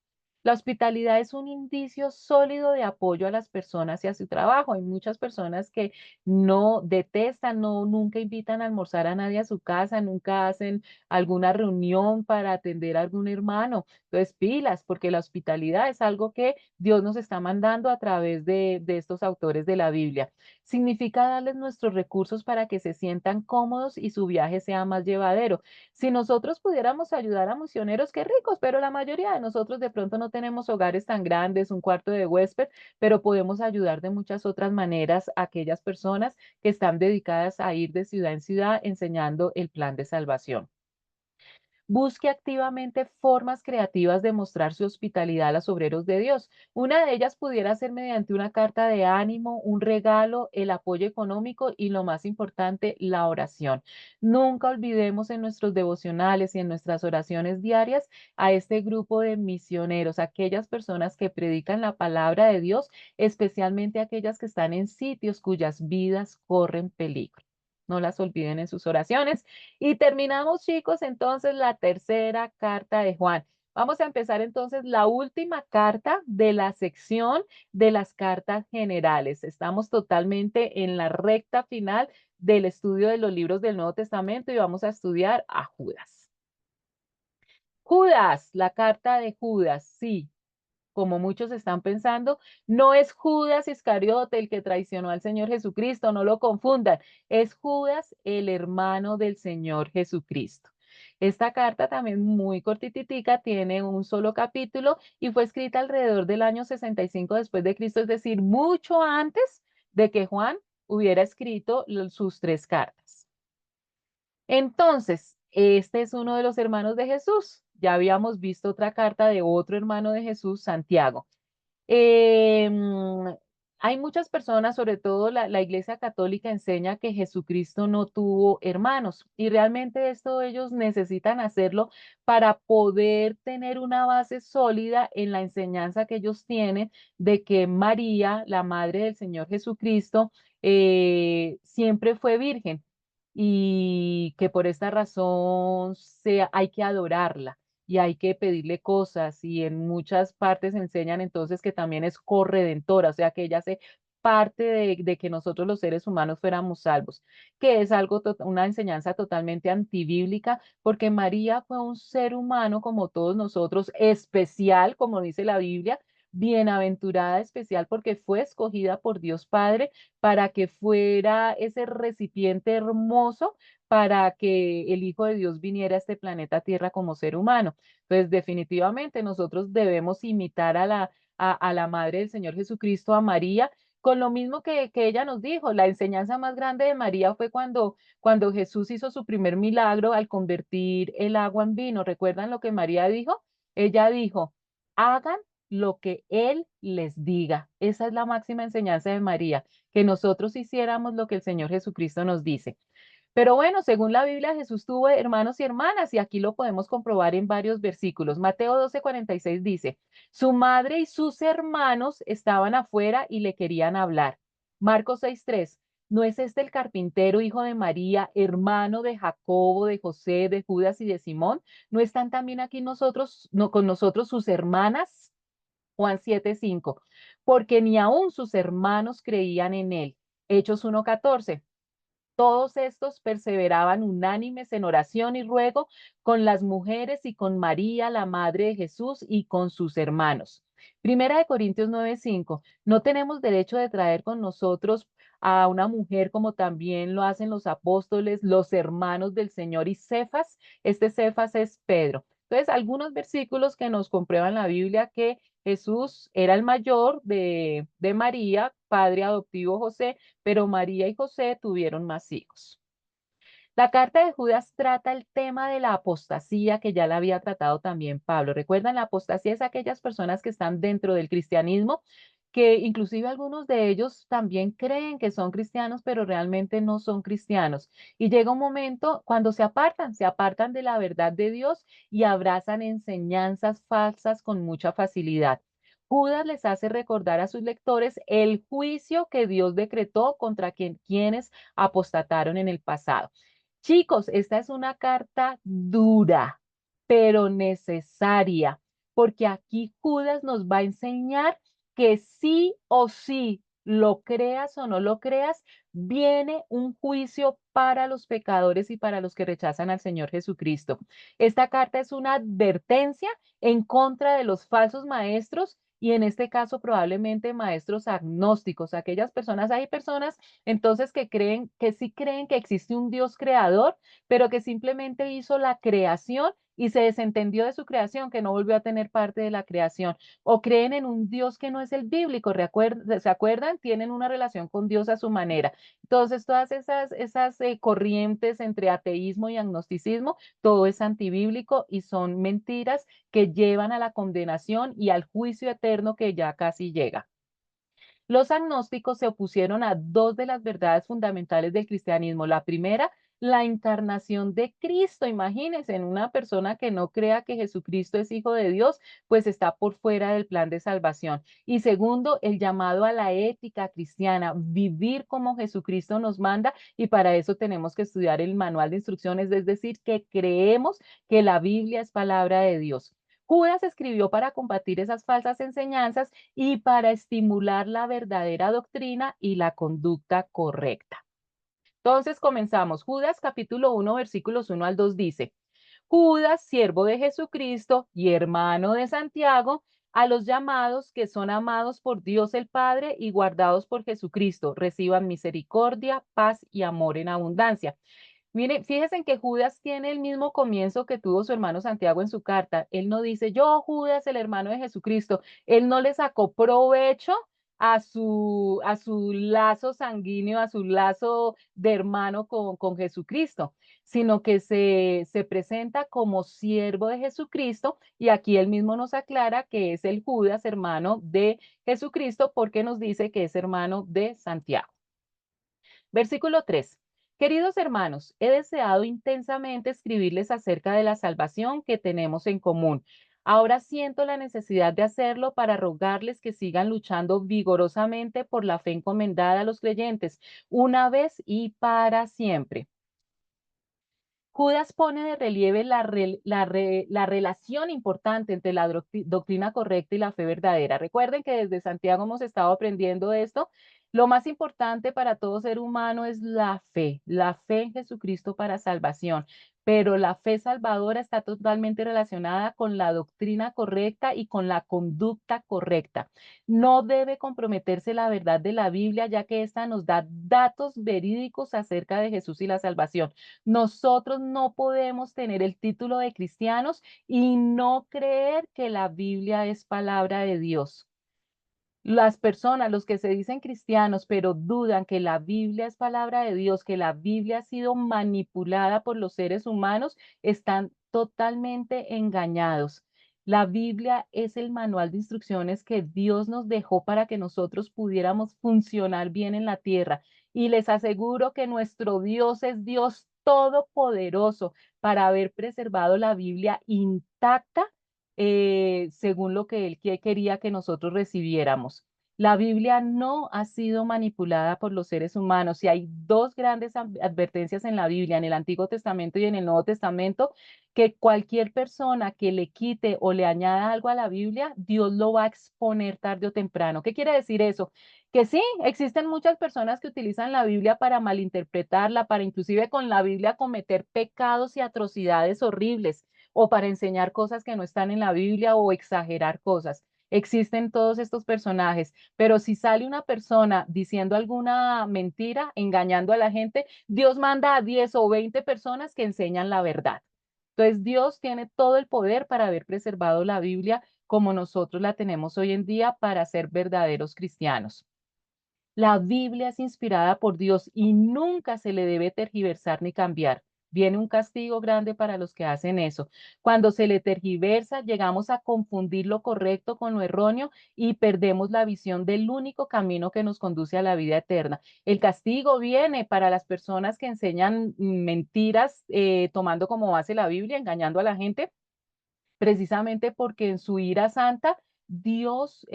[SPEAKER 1] La hospitalidad es un indicio sólido de apoyo a las personas y a su trabajo. Hay muchas personas que no detestan, no, nunca invitan a almorzar a nadie a su casa, nunca hacen alguna reunión para atender a algún hermano. Entonces, pilas, porque la hospitalidad es algo que Dios nos está mandando a través de estos autores de la Biblia. Significa darles nuestros recursos para que se sientan cómodos y su viaje sea más llevadero. Si nosotros pudiéramos ayudar a misioneros, qué ricos, pero la mayoría de nosotros de pronto no tenemos hogares tan grandes, un cuarto de huésped, pero podemos ayudar de muchas otras maneras a aquellas personas que están dedicadas a ir de ciudad en ciudad enseñando el plan de salvación. Busque activamente formas creativas de mostrar su hospitalidad a los obreros de Dios. Una de ellas pudiera ser mediante una carta de ánimo, un regalo, el apoyo económico y lo más importante, la oración. Nunca olvidemos en nuestros devocionales y en nuestras oraciones diarias a este grupo de misioneros, aquellas personas que predican la palabra de Dios, especialmente aquellas que están en sitios cuyas vidas corren peligro. No las olviden en sus oraciones. Y terminamos, chicos, entonces la tercera carta de Juan. Vamos a empezar entonces la última carta de la sección de las cartas generales. Estamos totalmente en la recta final del estudio de los libros del Nuevo Testamento y vamos a estudiar a Judas. Judas, la carta de Judas, sí, como muchos están pensando, no es Judas Iscariote el que traicionó al Señor Jesucristo, no lo confundan, es Judas el hermano del Señor Jesucristo. Esta carta también muy cortititica, tiene un solo capítulo y fue escrita alrededor del año 65 después de Cristo, es decir, mucho antes de que Juan hubiera escrito sus tres cartas. Entonces, este es uno de los hermanos de Jesús. Ya habíamos visto otra carta de otro hermano de Jesús, Santiago. Em, Hay muchas personas, sobre todo la Iglesia Católica, enseña que Jesucristo no tuvo hermanos y realmente esto ellos necesitan hacerlo para poder tener una base sólida en la enseñanza que ellos tienen de que María, la madre del Señor Jesucristo, siempre fue virgen y que por esta razón hay que adorarla y hay que pedirle cosas y en muchas partes enseñan entonces que también es corredentora, o sea que ella hace parte de que nosotros los seres humanos fuéramos salvos, que es algo, una enseñanza totalmente antibíblica, porque María fue un ser humano como todos nosotros, especial, como dice la Biblia, bienaventurada especial porque fue escogida por Dios Padre para que fuera ese recipiente hermoso para que el Hijo de Dios viniera a este planeta Tierra como ser humano. Pues definitivamente nosotros debemos imitar a la Madre del Señor Jesucristo, a María, con lo mismo que ella nos dijo. La enseñanza más grande de María fue cuando Jesús hizo su primer milagro al convertir el agua en vino. ¿Recuerdan lo que María dijo? Ella dijo, hagan lo que Él les diga. Esa es la máxima enseñanza de María, que nosotros hiciéramos lo que el Señor Jesucristo nos dice. Pero bueno, según la Biblia, Jesús tuvo hermanos y hermanas, y aquí lo podemos comprobar en varios versículos. Mateo 12:46 dice, su madre y sus hermanos estaban afuera y le querían hablar. Marcos 6:3, ¿no es este el carpintero, hijo de María, hermano de Jacobo, de José, de Judas y de Simón? ¿No están también aquí nosotros, no, con nosotros sus hermanas? Juan 7:5, porque ni aun sus hermanos creían en él. Hechos 1:14. Todos estos perseveraban unánimes en oración y ruego con las mujeres y con María, la madre de Jesús, y con sus hermanos. Primera de Corintios 9:5. No tenemos derecho de traer con nosotros a una mujer como también lo hacen los apóstoles, los hermanos del Señor y Cefas. Este Cefas es Pedro. Entonces, algunos versículos que nos comprueban la Biblia que Jesús era el mayor de María, padre adoptivo José, pero María y José tuvieron más hijos. La carta de Judas trata el tema de la apostasía que ya la había tratado también Pablo. ¿Recuerdan? La apostasía es aquellas personas que están dentro del cristianismo, que inclusive algunos de ellos también creen que son cristianos, pero realmente no son cristianos. Y llega un momento cuando se apartan de la verdad de Dios y abrazan enseñanzas falsas con mucha facilidad. Judas les hace recordar a sus lectores el juicio que Dios decretó contra quienes apostataron en el pasado. Chicos, esta es una carta dura, pero necesaria, porque aquí Judas nos va a enseñar que sí o sí, lo creas o no lo creas, viene un juicio para los pecadores y para los que rechazan al Señor Jesucristo. Esta carta es una advertencia en contra de los falsos maestros y en este caso probablemente maestros agnósticos. Aquellas personas, hay personas entonces que creen, que sí creen que existe un Dios creador, pero que simplemente hizo la creación y se desentendió de su creación, que no volvió a tener parte de la creación, o creen en un Dios que no es el bíblico, ¿se acuerdan? Tienen una relación con Dios a su manera. Entonces, todas esas corrientes entre ateísmo y agnosticismo, todo es antibíblico y son mentiras que llevan a la condenación y al juicio eterno que ya casi llega. Los agnósticos se opusieron a dos de las verdades fundamentales del cristianismo. La primera, la encarnación de Cristo. Imagínense, en una persona que no crea que Jesucristo es hijo de Dios, pues está por fuera del plan de salvación. Y segundo, el llamado a la ética cristiana, vivir como Jesucristo nos manda, y para eso tenemos que estudiar el manual de instrucciones, es decir, que creemos que la Biblia es palabra de Dios. Judas escribió para combatir esas falsas enseñanzas y para estimular la verdadera doctrina y la conducta correcta. Entonces comenzamos. Judas capítulo 1, versículos 1 al 2 dice, Judas, siervo de Jesucristo y hermano de Santiago, a los llamados que son amados por Dios el Padre y guardados por Jesucristo, reciban misericordia, paz y amor en abundancia. Mire, fíjense en que Judas tiene el mismo comienzo que tuvo su hermano Santiago en su carta. Él no dice, yo, Judas, el hermano de Jesucristo. Él no le sacó provecho a su lazo sanguíneo, a su lazo de hermano con Jesucristo, sino que se presenta como siervo de Jesucristo y aquí él mismo nos aclara que es el Judas, hermano de Jesucristo, porque nos dice que es hermano de Santiago. Versículo 3. Queridos hermanos, he deseado intensamente escribirles acerca de la salvación que tenemos en común. Ahora siento la necesidad de hacerlo para rogarles que sigan luchando vigorosamente por la fe encomendada a los creyentes, una vez y para siempre. Judas pone de relieve la relación importante entre la doctrina correcta y la fe verdadera. Recuerden que desde Santiago hemos estado aprendiendo esto. Lo más importante para todo ser humano es la fe en Jesucristo para salvación. Pero la fe salvadora está totalmente relacionada con la doctrina correcta y con la conducta correcta. No debe comprometerse la verdad de la Biblia, ya que esta nos da datos verídicos acerca de Jesús y la salvación. Nosotros no podemos tener el título de cristianos y no creer que la Biblia es palabra de Dios. Las personas, los que se dicen cristianos, pero dudan que la Biblia es palabra de Dios, que la Biblia ha sido manipulada por los seres humanos, están totalmente engañados. La Biblia es el manual de instrucciones que Dios nos dejó para que nosotros pudiéramos funcionar bien en la tierra. Y les aseguro que nuestro Dios es Dios todopoderoso para haber preservado la Biblia intacta según lo que él quería que nosotros recibiéramos. La Biblia no ha sido manipulada por los seres humanos y hay dos grandes advertencias en la Biblia, en el Antiguo Testamento y en el Nuevo Testamento, que cualquier persona que le quite o le añada algo a la Biblia, Dios lo va a exponer tarde o temprano. ¿Qué quiere decir eso? Que sí, existen muchas personas que utilizan la Biblia para malinterpretarla, para inclusive con la Biblia cometer pecados y atrocidades horribles o para enseñar cosas que no están en la Biblia o exagerar cosas. Existen todos estos personajes, pero si sale una persona diciendo alguna mentira, engañando a la gente, Dios manda a 10 o 20 personas que enseñan la verdad. Entonces, Dios tiene todo el poder para haber preservado la Biblia como nosotros la tenemos hoy en día para ser verdaderos cristianos. La Biblia es inspirada por Dios y nunca se le debe tergiversar ni cambiar. Viene un castigo grande para los que hacen eso. Cuando se le tergiversa, llegamos a confundir lo correcto con lo erróneo y perdemos la visión del único camino que nos conduce a la vida eterna. El castigo viene para las personas que enseñan mentiras tomando como base la Biblia, engañando a la gente precisamente porque en su ira santa Dios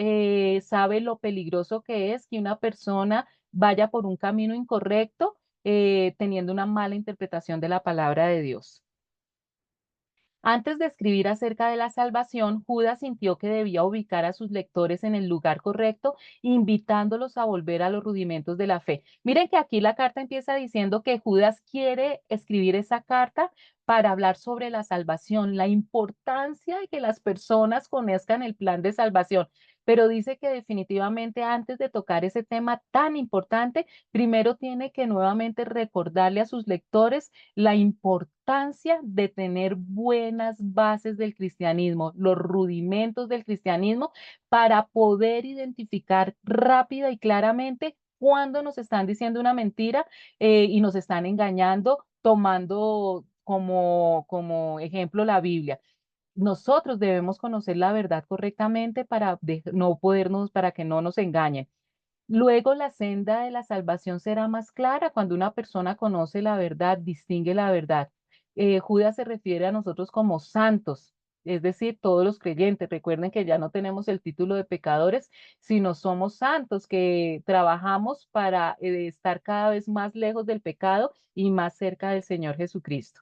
[SPEAKER 1] sabe lo peligroso que es que una persona vaya por un camino incorrecto teniendo una mala interpretación de la palabra de Dios. Antes de escribir acerca de la salvación, Judas sintió que debía ubicar a sus lectores en el lugar correcto, invitándolos a volver a los rudimentos de la fe. Miren que aquí la carta empieza diciendo que Judas quiere escribir esa carta para hablar sobre la salvación, la importancia de que las personas conozcan el plan de salvación. pero dice que definitivamente antes de tocar ese tema tan importante, primero tiene que nuevamente recordarle a sus lectores la importancia de tener buenas bases del cristianismo, los rudimentos del cristianismo, para poder identificar rápida y claramente cuando nos están diciendo una mentira y nos están engañando, tomando como ejemplo la Biblia. Nosotros debemos conocer la verdad correctamente para no podernos, para que no nos engañen. Luego la senda de la salvación será más clara cuando una persona conoce la verdad, distingue la verdad. Judas se refiere a nosotros como santos, es decir, todos los creyentes. Recuerden que ya no tenemos el título de pecadores, sino somos santos que trabajamos para estar cada vez más lejos del pecado y más cerca del Señor Jesucristo.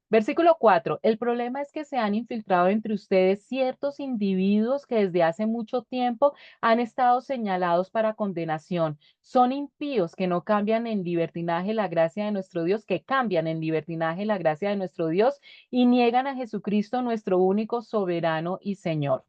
[SPEAKER 1] Versículo 4. El problema es que se han infiltrado entre ustedes ciertos individuos que desde hace mucho tiempo han estado señalados para condenación. Son impíos que no cambian en libertinaje la gracia de nuestro Dios, que cambian en libertinaje la gracia de nuestro Dios y niegan a Jesucristo, nuestro único soberano y Señor.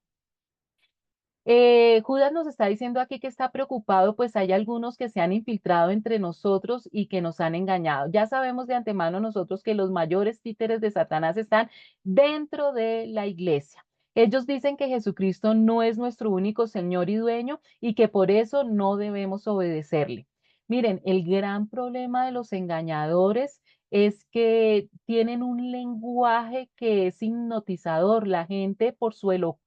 [SPEAKER 1] Judas nos está diciendo aquí que está preocupado, pues hay algunos que se han infiltrado entre nosotros y que nos han engañado. Ya sabemos de antemano nosotros que los mayores títeres de Satanás están dentro de la iglesia. Ellos dicen que Jesucristo no es nuestro único Señor y dueño y que por eso no debemos obedecerle. Miren, el gran problema de los engañadores es que tienen un lenguaje que es hipnotizador. La gente por su elocuencia,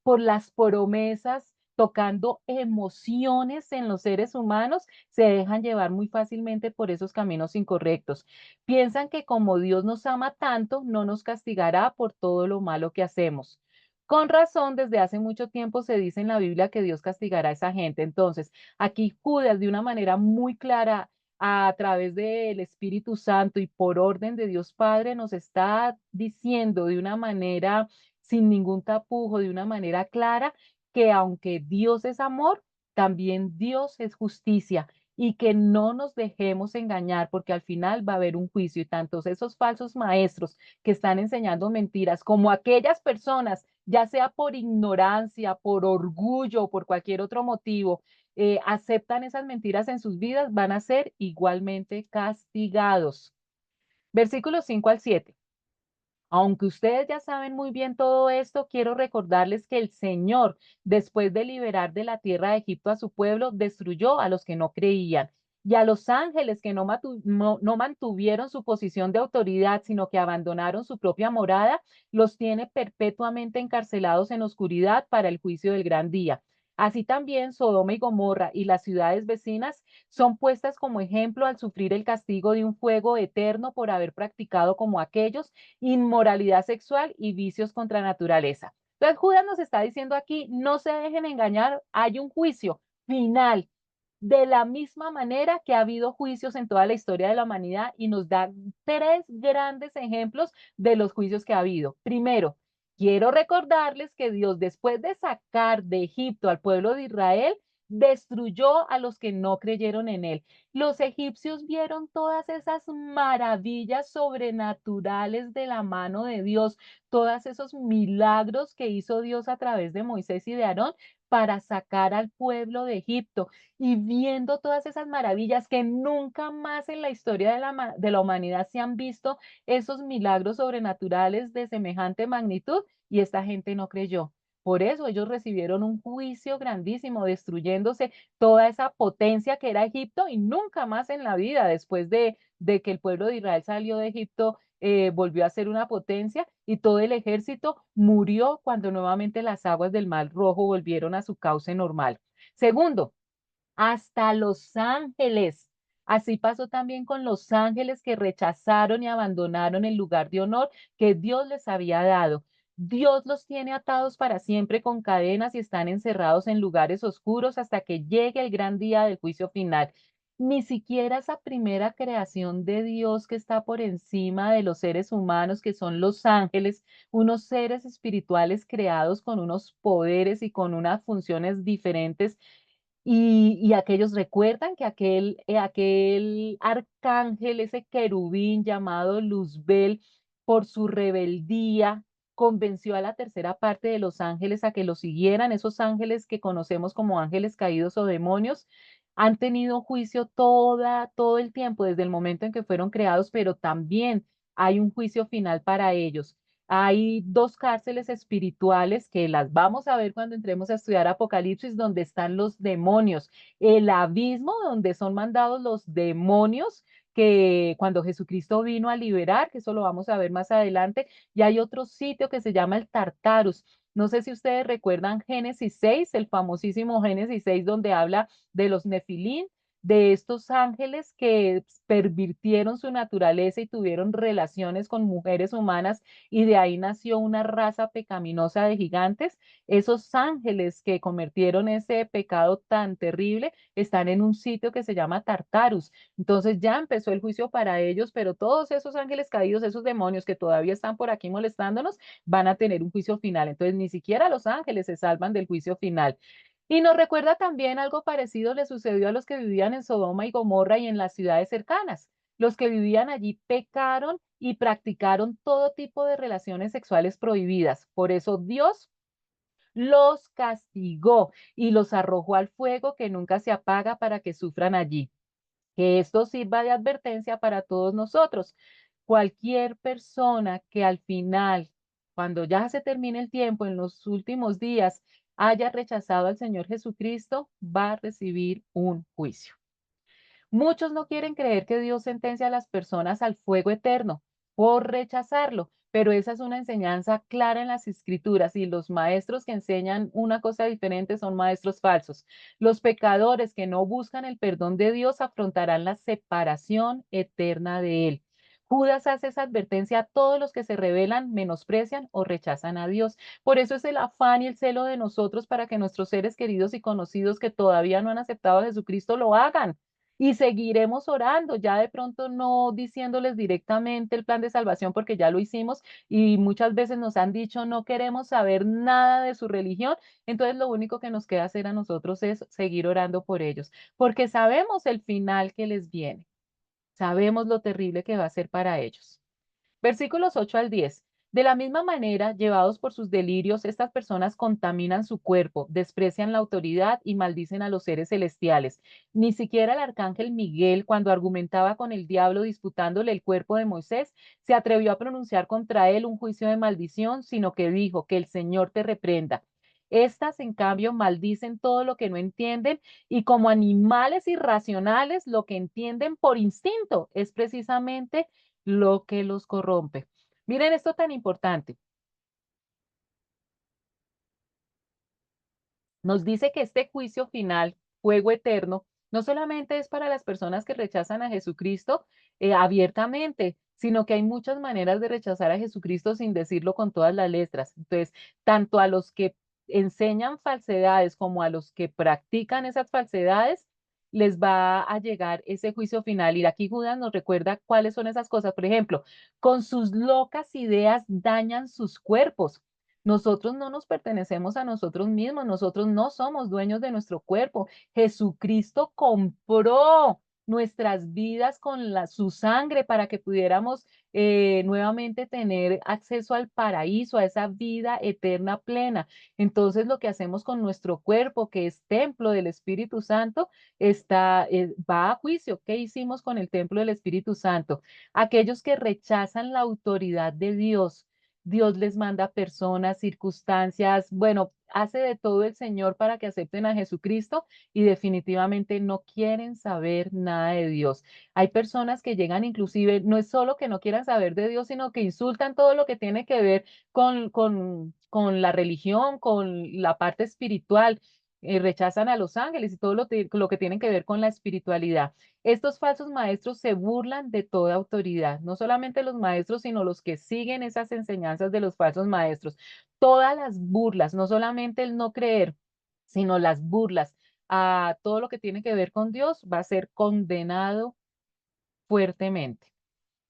[SPEAKER 1] por las promesas, tocando emociones en los seres humanos, se dejan llevar muy fácilmente por esos caminos incorrectos. Piensan que como Dios nos ama tanto, no nos castigará por todo lo malo que hacemos. Con razón, desde hace mucho tiempo se dice en la Biblia que Dios castigará a esa gente. Entonces, aquí Judas, de una manera muy clara, a través del Espíritu Santo y por orden de Dios Padre, nos está diciendo de una manera sin ningún tapujo, de una manera clara, que aunque Dios es amor, también Dios es justicia y que no nos dejemos engañar porque al final va a haber un juicio y tantos esos falsos maestros que están enseñando mentiras como aquellas personas, ya sea por ignorancia, por orgullo o por cualquier otro motivo, aceptan esas mentiras en sus vidas, van a ser igualmente castigados. Versículos 5 al 7. Aunque ustedes ya saben muy bien todo esto, quiero recordarles que el Señor, después de liberar de la tierra de Egipto a su pueblo, destruyó a los que no creían. Y a los ángeles que no mantuvieron su posición de autoridad, sino que abandonaron su propia morada, los tiene perpetuamente encarcelados en oscuridad para el juicio del gran día. Así también Sodoma y Gomorra y las ciudades vecinas son puestas como ejemplo al sufrir el castigo de un fuego eterno por haber practicado como aquellos inmoralidad sexual y vicios contra naturaleza. Entonces Judas nos está diciendo aquí, no se dejen engañar, hay un juicio final. De la misma manera que ha habido juicios en toda la historia de la humanidad y nos da tres grandes ejemplos de los juicios que ha habido. Primero, quiero recordarles que Dios, después de sacar de Egipto al pueblo de Israel, destruyó a los que no creyeron en él. Los egipcios vieron todas esas maravillas sobrenaturales de la mano de Dios, todos esos milagros que hizo Dios a través de Moisés y de Aarón para sacar al pueblo de Egipto y viendo todas esas maravillas que nunca más en la historia de la humanidad se han visto esos milagros sobrenaturales de semejante magnitud y esta gente no creyó. Por eso ellos recibieron un juicio grandísimo, destruyéndose toda esa potencia que era Egipto y nunca más en la vida, después de que el pueblo de Israel salió de Egipto, volvió a ser una potencia y todo el ejército murió cuando nuevamente las aguas del Mar Rojo volvieron a su cauce normal. Segundo, hasta los ángeles. Así pasó también con los ángeles que rechazaron y abandonaron el lugar de honor que Dios les había dado. Dios los tiene atados para siempre con cadenas y están encerrados en lugares oscuros hasta que llegue el gran día del juicio final. Ni siquiera esa primera creación de Dios que está por encima de los seres humanos, que son los ángeles, unos seres espirituales creados con unos poderes y con unas funciones diferentes y aquellos recuerdan que aquel arcángel, ese querubín llamado Luzbel, por su rebeldía, convenció a la tercera parte de los ángeles a que lo siguieran. Esos ángeles que conocemos como ángeles caídos o demonios han tenido juicio todo el tiempo, desde el momento en que fueron creados, pero también hay un juicio final para ellos. Hay dos cárceles espirituales que las vamos a ver cuando entremos a estudiar Apocalipsis, donde están los demonios, el abismo donde son mandados los demonios que cuando Jesucristo vino a liberar, que eso lo vamos a ver más adelante, y hay otro sitio que se llama el Tartarus. No sé si ustedes recuerdan Génesis 6, el famosísimo Génesis 6, donde habla de los nefilín, de estos ángeles que pervirtieron su naturaleza y tuvieron relaciones con mujeres humanas y de ahí nació una raza pecaminosa de gigantes. Esos ángeles que cometieron ese pecado tan terrible están en un sitio que se llama Tartarus. Entonces ya empezó el juicio para ellos, pero todos esos ángeles caídos, esos demonios que todavía están por aquí molestándonos, van a tener un juicio final. Entonces ni siquiera los ángeles se salvan del juicio final. Y nos recuerda también algo parecido le sucedió a los que vivían en Sodoma y Gomorra y en las ciudades cercanas. Los que vivían allí pecaron y practicaron todo tipo de relaciones sexuales prohibidas. Por eso Dios los castigó y los arrojó al fuego que nunca se apaga para que sufran allí. Que esto sirva de advertencia para todos nosotros. Cualquier persona que al final, cuando ya se termine el tiempo, en los últimos días, haya rechazado al Señor Jesucristo, va a recibir un juicio. Muchos no quieren creer que Dios sentencia a las personas al fuego eterno por rechazarlo, pero esa es una enseñanza clara en las escrituras y los maestros que enseñan una cosa diferente son maestros falsos. Los pecadores que no buscan el perdón de Dios afrontarán la separación eterna de Él. Judas hace esa advertencia a todos los que se rebelan, menosprecian o rechazan a Dios. Por eso es el afán y el celo de nosotros para que nuestros seres queridos y conocidos que todavía no han aceptado a Jesucristo lo hagan y seguiremos orando, ya de pronto no diciéndoles directamente el plan de salvación porque ya lo hicimos y muchas veces nos han dicho no queremos saber nada de su religión, entonces lo único que nos queda hacer a nosotros es seguir orando por ellos, porque sabemos el final que les viene, sabemos lo terrible que va a ser para ellos. Versículos 8 al 10. De la misma manera, llevados por sus delirios, estas personas contaminan su cuerpo, desprecian la autoridad y maldicen a los seres celestiales. Ni siquiera el arcángel Miguel, cuando argumentaba con el diablo disputándole el cuerpo de Moisés, se atrevió a pronunciar contra él un juicio de maldición, sino que dijo que el Señor te reprenda. Estas, en cambio, maldicen todo lo que no entienden y como animales irracionales, lo que entienden por instinto es precisamente lo que los corrompe. Miren esto tan importante. Nos dice que este juicio final, fuego eterno, no solamente es para las personas que rechazan a Jesucristo abiertamente, sino que hay muchas maneras de rechazar a Jesucristo sin decirlo con todas las letras. Entonces, tanto a los que enseñan falsedades como a los que practican esas falsedades, les va a llegar ese juicio final. Y aquí Judas nos recuerda cuáles son esas cosas. Por ejemplo, con sus locas ideas dañan sus cuerpos. Nosotros no nos pertenecemos a nosotros mismos, nosotros no somos dueños de nuestro cuerpo. Jesucristo compró nuestras vidas con su sangre para que pudiéramos nuevamente tener acceso al paraíso, a esa vida eterna plena. Entonces, lo que hacemos con nuestro cuerpo, que es templo del Espíritu Santo, va a juicio. ¿Qué hicimos con el templo del Espíritu Santo? Aquellos que rechazan la autoridad de Dios. Dios les manda personas, circunstancias, bueno, hace de todo el Señor para que acepten a Jesucristo y definitivamente no quieren saber nada de Dios. Hay personas que llegan inclusive, no es solo que no quieran saber de Dios, sino que insultan todo lo que tiene que ver con la religión, con la parte espiritual. Rechazan a los ángeles y todo lo que tienen que ver con la espiritualidad. Estos falsos maestros se burlan de toda autoridad, no solamente los maestros, sino los que siguen esas enseñanzas de los falsos maestros. Todas las burlas, no solamente el no creer, sino las burlas a todo lo que tiene que ver con Dios va a ser condenado fuertemente.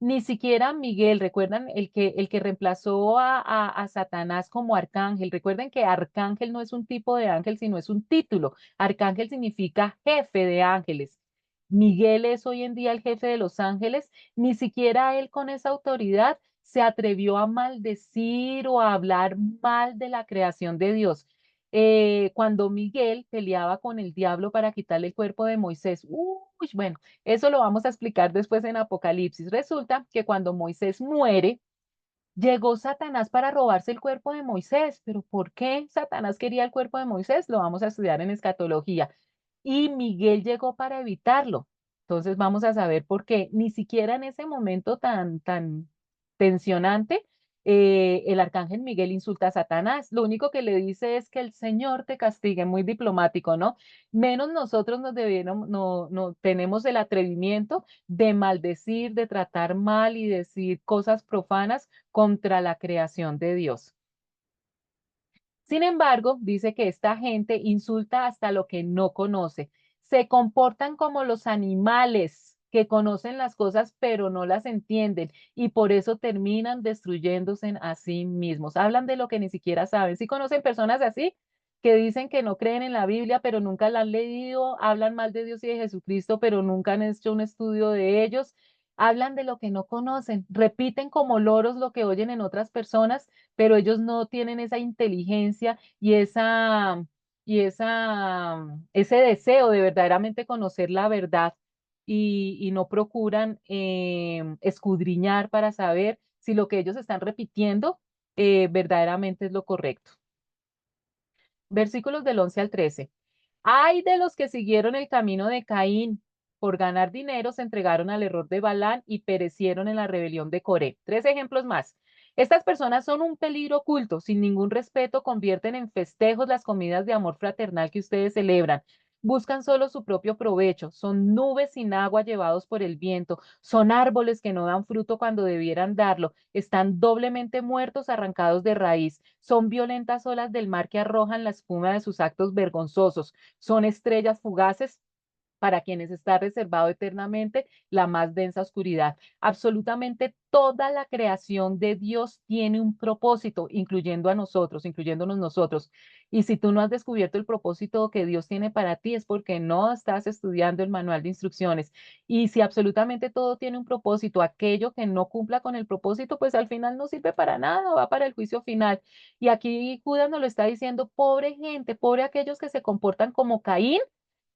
[SPEAKER 1] Ni siquiera Miguel, recuerdan el que reemplazó a Satanás como arcángel. Recuerden que arcángel no es un tipo de ángel, sino es un título. Arcángel significa jefe de ángeles. Miguel es hoy en día el jefe de los ángeles. Ni siquiera él con esa autoridad se atrevió a maldecir o a hablar mal de la creación de Dios. Cuando Miguel peleaba con el diablo para quitarle el cuerpo de Moisés. Uy, bueno, eso lo vamos a explicar después en Apocalipsis. Resulta que cuando Moisés muere, llegó Satanás para robarse el cuerpo de Moisés. ¿Pero por qué Satanás quería el cuerpo de Moisés? Lo vamos a estudiar en escatología. Y Miguel llegó para evitarlo. Entonces vamos a saber por qué. Ni siquiera en ese momento tan tensionante, el arcángel Miguel insulta a Satanás. Lo único que le dice es que el Señor te castigue, muy diplomático, ¿no? Menos nosotros nos debieron, no tenemos el atrevimiento de maldecir, de tratar mal y decir cosas profanas contra la creación de Dios. Sin embargo, dice que esta gente insulta hasta lo que no conoce. Se comportan como los animales que conocen las cosas pero no las entienden y por eso terminan destruyéndose a sí mismos. Hablan de lo que ni siquiera saben. ¿Sí conocen personas así que dicen que no creen en la Biblia pero nunca la han leído? Hablan mal de Dios y de Jesucristo pero nunca han hecho un estudio de ellos. Hablan de lo que no conocen, repiten como loros lo que oyen en otras personas, pero ellos no tienen esa inteligencia ese deseo de verdaderamente conocer la verdad y no procuran escudriñar para saber si lo que ellos están repitiendo verdaderamente es lo correcto. Versículos del 11 al 13. Ay de los que siguieron el camino de Caín. Por ganar dinero se entregaron al error de Balán y perecieron en la rebelión de Coré. Tres ejemplos más. Estas personas son un peligro oculto, sin ningún respeto, convierten en festejos las comidas de amor fraternal que ustedes celebran. Buscan solo su propio provecho, son nubes sin agua llevados por el viento, son árboles que no dan fruto cuando debieran darlo, están doblemente muertos, arrancados de raíz, son violentas olas del mar que arrojan la espuma de sus actos vergonzosos, son estrellas fugaces para quienes está reservado eternamente la más densa oscuridad. Absolutamente toda la creación de Dios tiene un propósito, incluyendo a nosotros, incluyéndonos nosotros. Y si tú no has descubierto el propósito que Dios tiene para ti, es porque no estás estudiando el manual de instrucciones. Y si absolutamente todo tiene un propósito, aquello que no cumpla con el propósito, pues al final no sirve para nada, va para el juicio final. Y aquí Judas nos lo está diciendo, pobre gente, pobre aquellos que se comportan como Caín,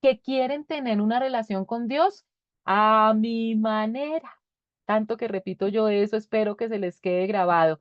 [SPEAKER 1] que quieren tener una relación con Dios a mi manera. Tanto que repito yo eso, espero que se les quede grabado.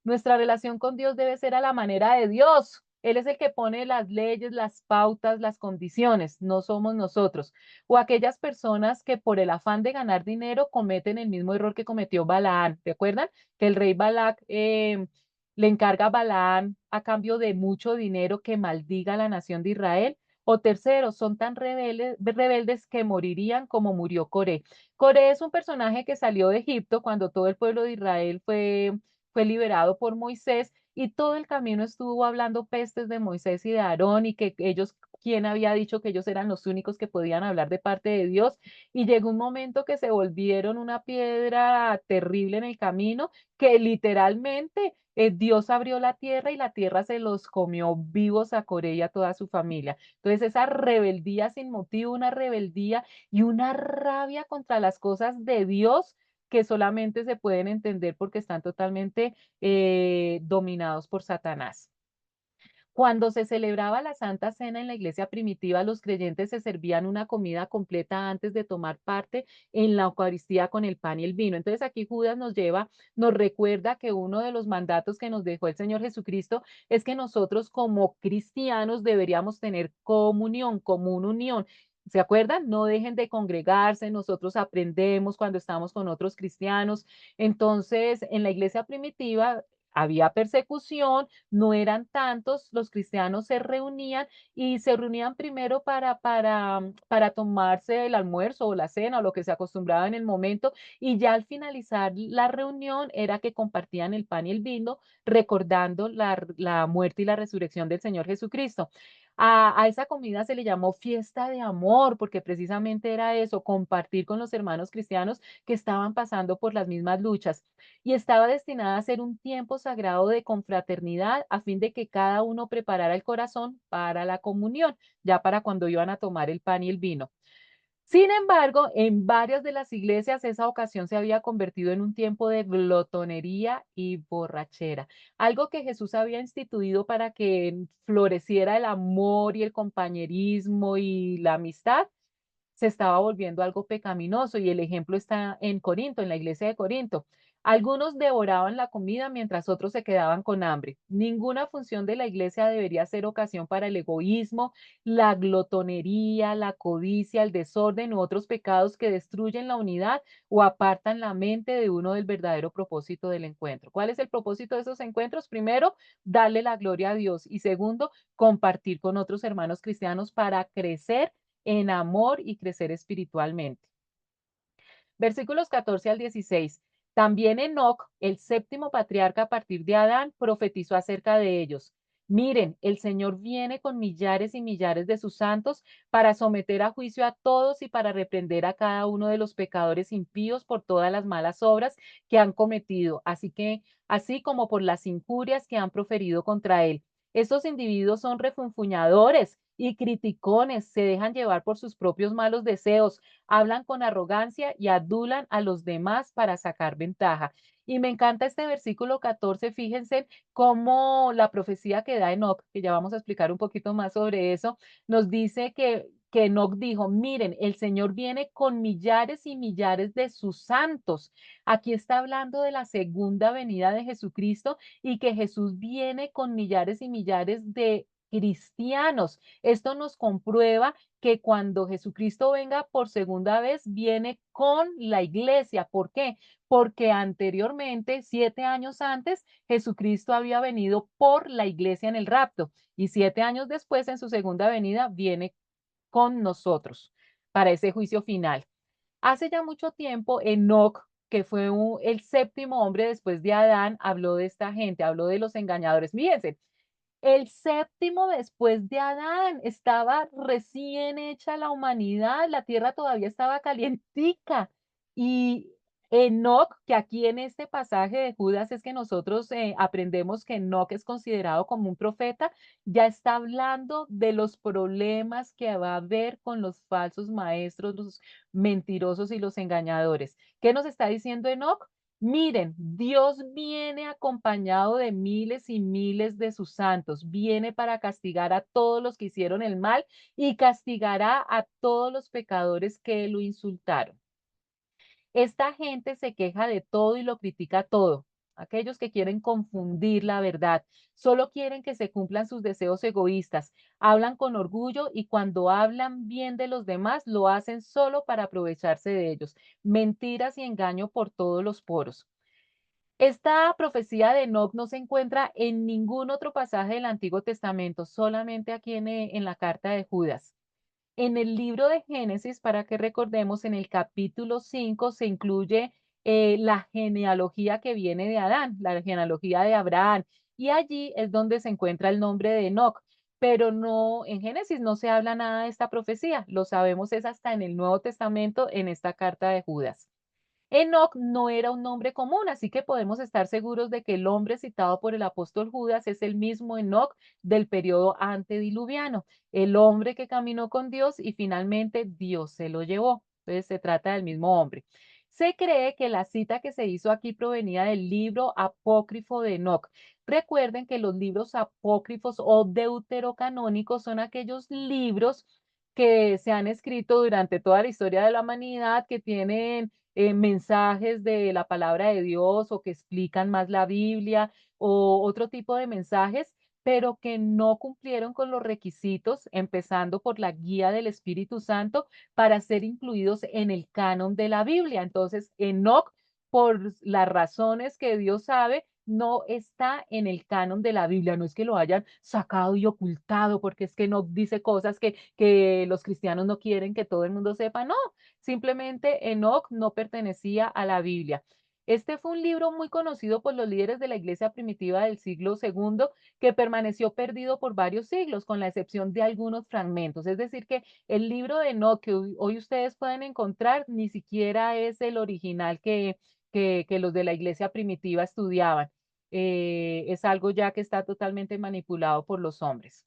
[SPEAKER 1] Nuestra relación con Dios debe ser a la manera de Dios. Él es el que pone las leyes, las pautas, las condiciones, no somos nosotros. O aquellas personas que por el afán de ganar dinero cometen el mismo error que cometió Balaán. ¿Te acuerdan? Que el rey Balac le encarga a Balaán a cambio de mucho dinero que maldiga a la nación de Israel. O tercero, son tan rebeldes que morirían como murió Coré. Coré es un personaje que salió de Egipto cuando todo el pueblo de Israel fue liberado por Moisés y todo el camino estuvo hablando pestes de Moisés y de Aarón y que ellos, quién había dicho que ellos eran los únicos que podían hablar de parte de Dios. Y llegó un momento que se volvieron una piedra terrible en el camino, que literalmente Dios abrió la tierra y la tierra se los comió vivos a Coré y a toda su familia. Entonces esa rebeldía sin motivo, una rebeldía y una rabia contra las cosas de Dios que solamente se pueden entender porque están totalmente dominados por Satanás. Cuando se celebraba la Santa Cena en la iglesia primitiva, los creyentes se servían una comida completa antes de tomar parte en la Eucaristía con el pan y el vino. Entonces aquí Judas nos recuerda que uno de los mandatos que nos dejó el Señor Jesucristo es que nosotros como cristianos deberíamos tener comunión, común unión. ¿Se acuerdan? No dejen de congregarse, nosotros aprendemos cuando estamos con otros cristianos. Entonces, en la iglesia primitiva había persecución, no eran tantos, los cristianos se reunían y se reunían primero para tomarse el almuerzo o la cena o lo que se acostumbraba en el momento y ya al finalizar la reunión era que compartían el pan y el vino recordando la muerte y la resurrección del Señor Jesucristo. A esa comida se le llamó fiesta de amor, porque precisamente era eso, compartir con los hermanos cristianos que estaban pasando por las mismas luchas y estaba destinada a ser un tiempo sagrado de confraternidad a fin de que cada uno preparara el corazón para la comunión, ya para cuando iban a tomar el pan y el vino. Sin embargo, en varias de las iglesias esa ocasión se había convertido en un tiempo de glotonería y borrachera, algo que Jesús había instituido para que floreciera el amor y el compañerismo y la amistad se estaba volviendo algo pecaminoso y el ejemplo está en Corinto, en la iglesia de Corinto. Algunos devoraban la comida mientras otros se quedaban con hambre. Ninguna función de la iglesia debería ser ocasión para el egoísmo, la glotonería, la codicia, el desorden u otros pecados que destruyen la unidad o apartan la mente de uno del verdadero propósito del encuentro. ¿Cuál es el propósito de esos encuentros? Primero, darle la gloria a Dios y segundo, compartir con otros hermanos cristianos para crecer en amor y crecer espiritualmente. Versículos 14 al 16. También Enoc, el séptimo patriarca a partir de Adán, profetizó acerca de ellos. Miren, el Señor viene con millares y millares de sus santos para someter a juicio a todos y para reprender a cada uno de los pecadores impíos por todas las malas obras que han cometido, así como por las injurias que han proferido contra él. Estos individuos son refunfuñadores y criticones, se dejan llevar por sus propios malos deseos, hablan con arrogancia y adulan a los demás para sacar ventaja. Y me encanta este versículo 14, fíjense cómo la profecía que da Enoc, que ya vamos a explicar un poquito más sobre eso, nos dice que Enoc dijo, miren, el Señor viene con millares y millares de sus santos. Aquí está hablando de la segunda venida de Jesucristo y que Jesús viene con millares y millares de cristianos. Esto nos comprueba que cuando Jesucristo venga por segunda vez, viene con la iglesia. ¿Por qué? Porque anteriormente, 7 años antes, Jesucristo había venido por la iglesia en el rapto y 7 años después, en su segunda venida, viene con nosotros para ese juicio final. Hace ya mucho tiempo, Enoc, que fue el séptimo hombre después de Adán, habló de esta gente, habló de los engañadores. Fíjense, el séptimo después de Adán, estaba recién hecha la humanidad, la tierra todavía estaba calientica. Y Enoc, que aquí en este pasaje de Judas es que nosotros aprendemos que Enoc es considerado como un profeta, ya está hablando de los problemas que va a haber con los falsos maestros, los mentirosos y los engañadores. ¿Qué nos está diciendo Enoc? Miren, Dios viene acompañado de miles y miles de sus santos, viene para castigar a todos los que hicieron el mal y castigará a todos los pecadores que lo insultaron. Esta gente se queja de todo y lo critica todo. Aquellos que quieren confundir la verdad, solo quieren que se cumplan sus deseos egoístas, hablan con orgullo y cuando hablan bien de los demás lo hacen solo para aprovecharse de ellos. Mentiras y engaño por todos los poros. Esta profecía de Enoc no se encuentra en ningún otro pasaje del Antiguo Testamento, solamente aquí en la carta de Judas. En el libro de Génesis, para que recordemos, en el capítulo 5 se incluye la genealogía que viene de Adán, la genealogía de Abraham, y allí es donde se encuentra el nombre de Enoc. Pero no, en Génesis no se habla nada de esta profecía, lo sabemos es hasta en el Nuevo Testamento, en esta carta de Judas. Enoc no era un nombre común, así que podemos estar seguros de que el hombre citado por el apóstol Judas es el mismo Enoc del periodo antediluviano, el hombre que caminó con Dios y finalmente Dios se lo llevó. Entonces se trata del mismo hombre. Se cree que la cita que se hizo aquí provenía del libro apócrifo de Enoc. Recuerden que los libros apócrifos o deuterocanónicos son aquellos libros que se han escrito durante toda la historia de la humanidad, que tienen mensajes de la palabra de Dios o que explican más la Biblia o otro tipo de mensajes, pero que no cumplieron con los requisitos, empezando por la guía del Espíritu Santo para ser incluidos en el canon de la Biblia. Entonces, Enoc, por las razones que Dios sabe, no está en el canon de la Biblia. No es que lo hayan sacado y ocultado, porque es que no dice cosas que los cristianos no quieren que todo el mundo sepa. No, simplemente Enoc no pertenecía a la Biblia. Este fue un libro muy conocido por los líderes de la iglesia primitiva del siglo segundo que permaneció perdido por varios siglos, con la excepción de algunos fragmentos. Es decir, que el libro de Enoch que hoy ustedes pueden encontrar ni siquiera es el original que los de la iglesia primitiva estudiaban. Es algo ya que está totalmente manipulado por los hombres.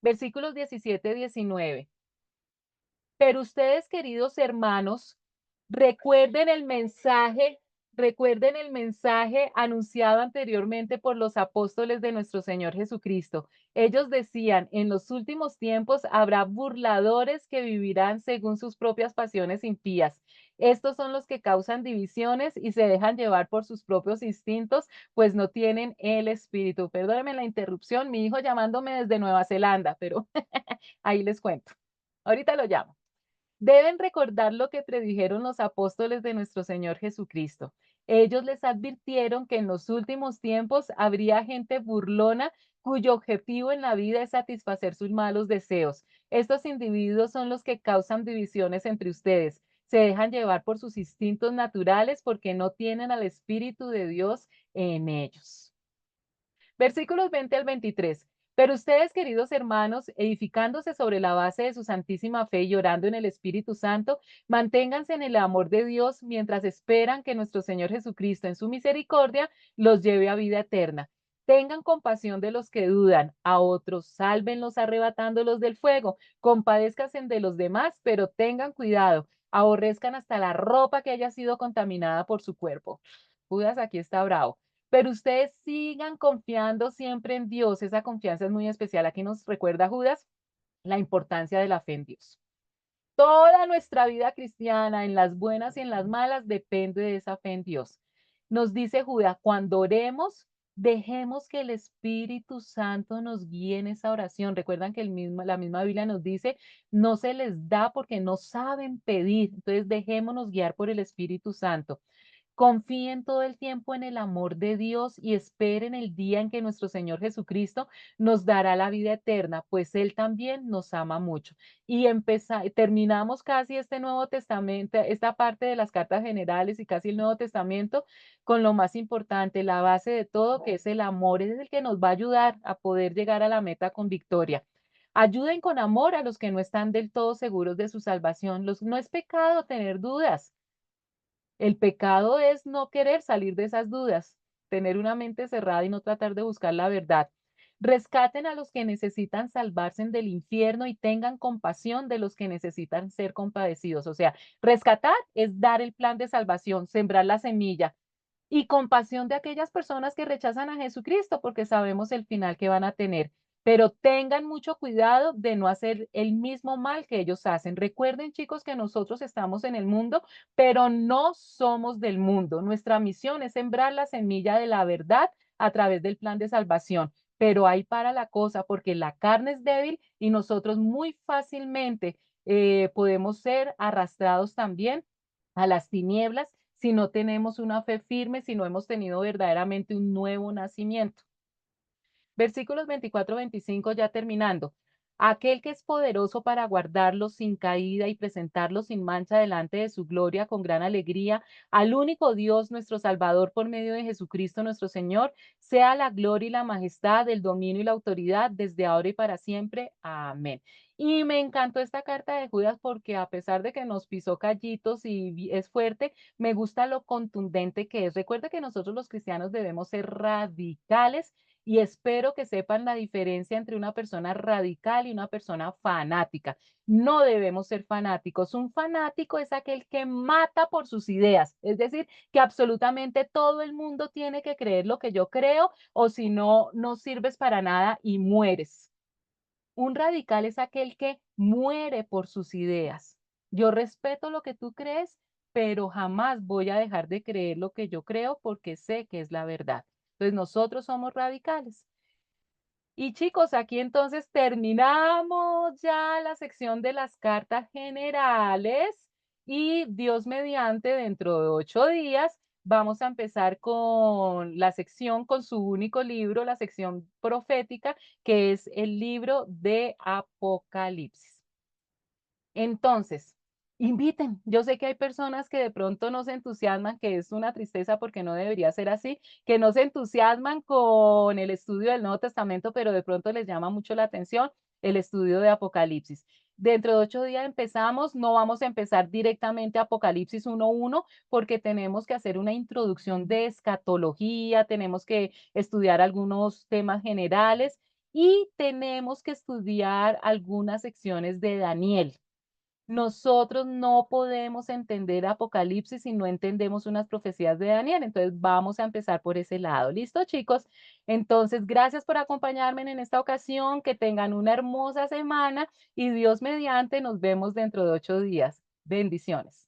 [SPEAKER 1] Versículos 17-19. Pero ustedes, queridos hermanos, recuerden el mensaje, recuerden el mensaje anunciado anteriormente por los apóstoles de nuestro Señor Jesucristo. Ellos decían, en los últimos tiempos habrá burladores que vivirán según sus propias pasiones impías. Estos son los que causan divisiones y se dejan llevar por sus propios instintos, pues no tienen el espíritu. Perdónenme la interrupción, mi hijo llamándome desde Nueva Zelanda, pero ahí les cuento. Ahorita lo llamo. Deben recordar lo que predijeron los apóstoles de nuestro Señor Jesucristo. Ellos les advirtieron que en los últimos tiempos habría gente burlona cuyo objetivo en la vida es satisfacer sus malos deseos. Estos individuos son los que causan divisiones entre ustedes. Se dejan llevar por sus instintos naturales porque no tienen al Espíritu de Dios en ellos. Versículos 20 al 23. Pero ustedes, queridos hermanos, edificándose sobre la base de su santísima fe y orando en el Espíritu Santo, manténganse en el amor de Dios mientras esperan que nuestro Señor Jesucristo, en su misericordia, los lleve a vida eterna. Tengan compasión de los que dudan, a otros sálvenlos arrebatándolos del fuego, compadézcanse de los demás, pero tengan cuidado, aborrezcan hasta la ropa que haya sido contaminada por su cuerpo. Judas aquí está bravo. Pero ustedes sigan confiando siempre en Dios. Esa confianza es muy especial. Aquí nos recuerda Judas la importancia de la fe en Dios. Toda nuestra vida cristiana, en las buenas y en las malas, depende de esa fe en Dios. Nos dice Judas, cuando oremos, dejemos que el Espíritu Santo nos guíe en esa oración. Recuerdan que la misma Biblia nos dice, no se les da porque no saben pedir. Entonces, dejémonos guiar por el Espíritu Santo. Confíen todo el tiempo en el amor de Dios y esperen el día en que nuestro Señor Jesucristo nos dará la vida eterna, pues Él también nos ama mucho. Y terminamos casi este Nuevo Testamento, esta parte de las cartas generales y casi el Nuevo Testamento con lo más importante, la base de todo, que es el amor, es el que nos va a ayudar a poder llegar a la meta con victoria. Ayuden con amor a los que no están del todo seguros de su salvación. No es pecado tener dudas. El pecado es no querer salir de esas dudas, tener una mente cerrada y no tratar de buscar la verdad. Rescaten a los que necesitan salvarse del infierno y tengan compasión de los que necesitan ser compadecidos. O sea, rescatar es dar el plan de salvación, sembrar la semilla y compasión de aquellas personas que rechazan a Jesucristo porque sabemos el final que van a tener. Pero tengan mucho cuidado de no hacer el mismo mal que ellos hacen. Recuerden, chicos, que nosotros estamos en el mundo, pero no somos del mundo. Nuestra misión es sembrar la semilla de la verdad a través del plan de salvación. Pero ahí para la cosa, porque la carne es débil y nosotros muy fácilmente podemos ser arrastrados también a las tinieblas si no tenemos una fe firme, si no hemos tenido verdaderamente un nuevo nacimiento. Versículos 24-25 ya terminando. Aquel que es poderoso para guardarlos sin caída y presentarlos sin mancha delante de su gloria con gran alegría, al único Dios, nuestro Salvador, por medio de Jesucristo nuestro Señor, sea la gloria y la majestad, el dominio y la autoridad desde ahora y para siempre. Amén. Y me encantó esta carta de Judas porque a pesar de que nos pisó callitos y es fuerte, me gusta lo contundente que es. Recuerda que nosotros los cristianos debemos ser radicales y espero que sepan la diferencia entre una persona radical y una persona fanática. No debemos ser fanáticos. Un fanático es aquel que mata por sus ideas, es decir, que absolutamente todo el mundo tiene que creer lo que yo creo o si no, no sirves para nada y mueres. Un radical es aquel que muere por sus ideas. Yo respeto lo que tú crees, pero jamás voy a dejar de creer lo que yo creo porque sé que es la verdad. Entonces nosotros somos radicales. Y chicos, aquí entonces terminamos ya la sección de las cartas generales y Dios mediante, dentro de 8 días, vamos a empezar con la sección, con su único libro, la sección profética, que es el libro de Apocalipsis. Entonces, inviten. Yo sé que hay personas que de pronto no se entusiasman, que es una tristeza porque no debería ser así, que no se entusiasman con el estudio del Nuevo Testamento, pero de pronto les llama mucho la atención el estudio de Apocalipsis. Dentro de 8 días empezamos, no vamos a empezar directamente Apocalipsis 1:1 porque tenemos que hacer una introducción de escatología, tenemos que estudiar algunos temas generales y tenemos que estudiar algunas secciones de Daniel. nosotros no podemos entender Apocalipsis si no entendemos unas profecías de Daniel. Entonces vamos a empezar por ese lado. ¿Listo, chicos? Entonces, gracias por acompañarme en esta ocasión. Que tengan una hermosa semana y Dios mediante nos vemos dentro de 8 días. Bendiciones.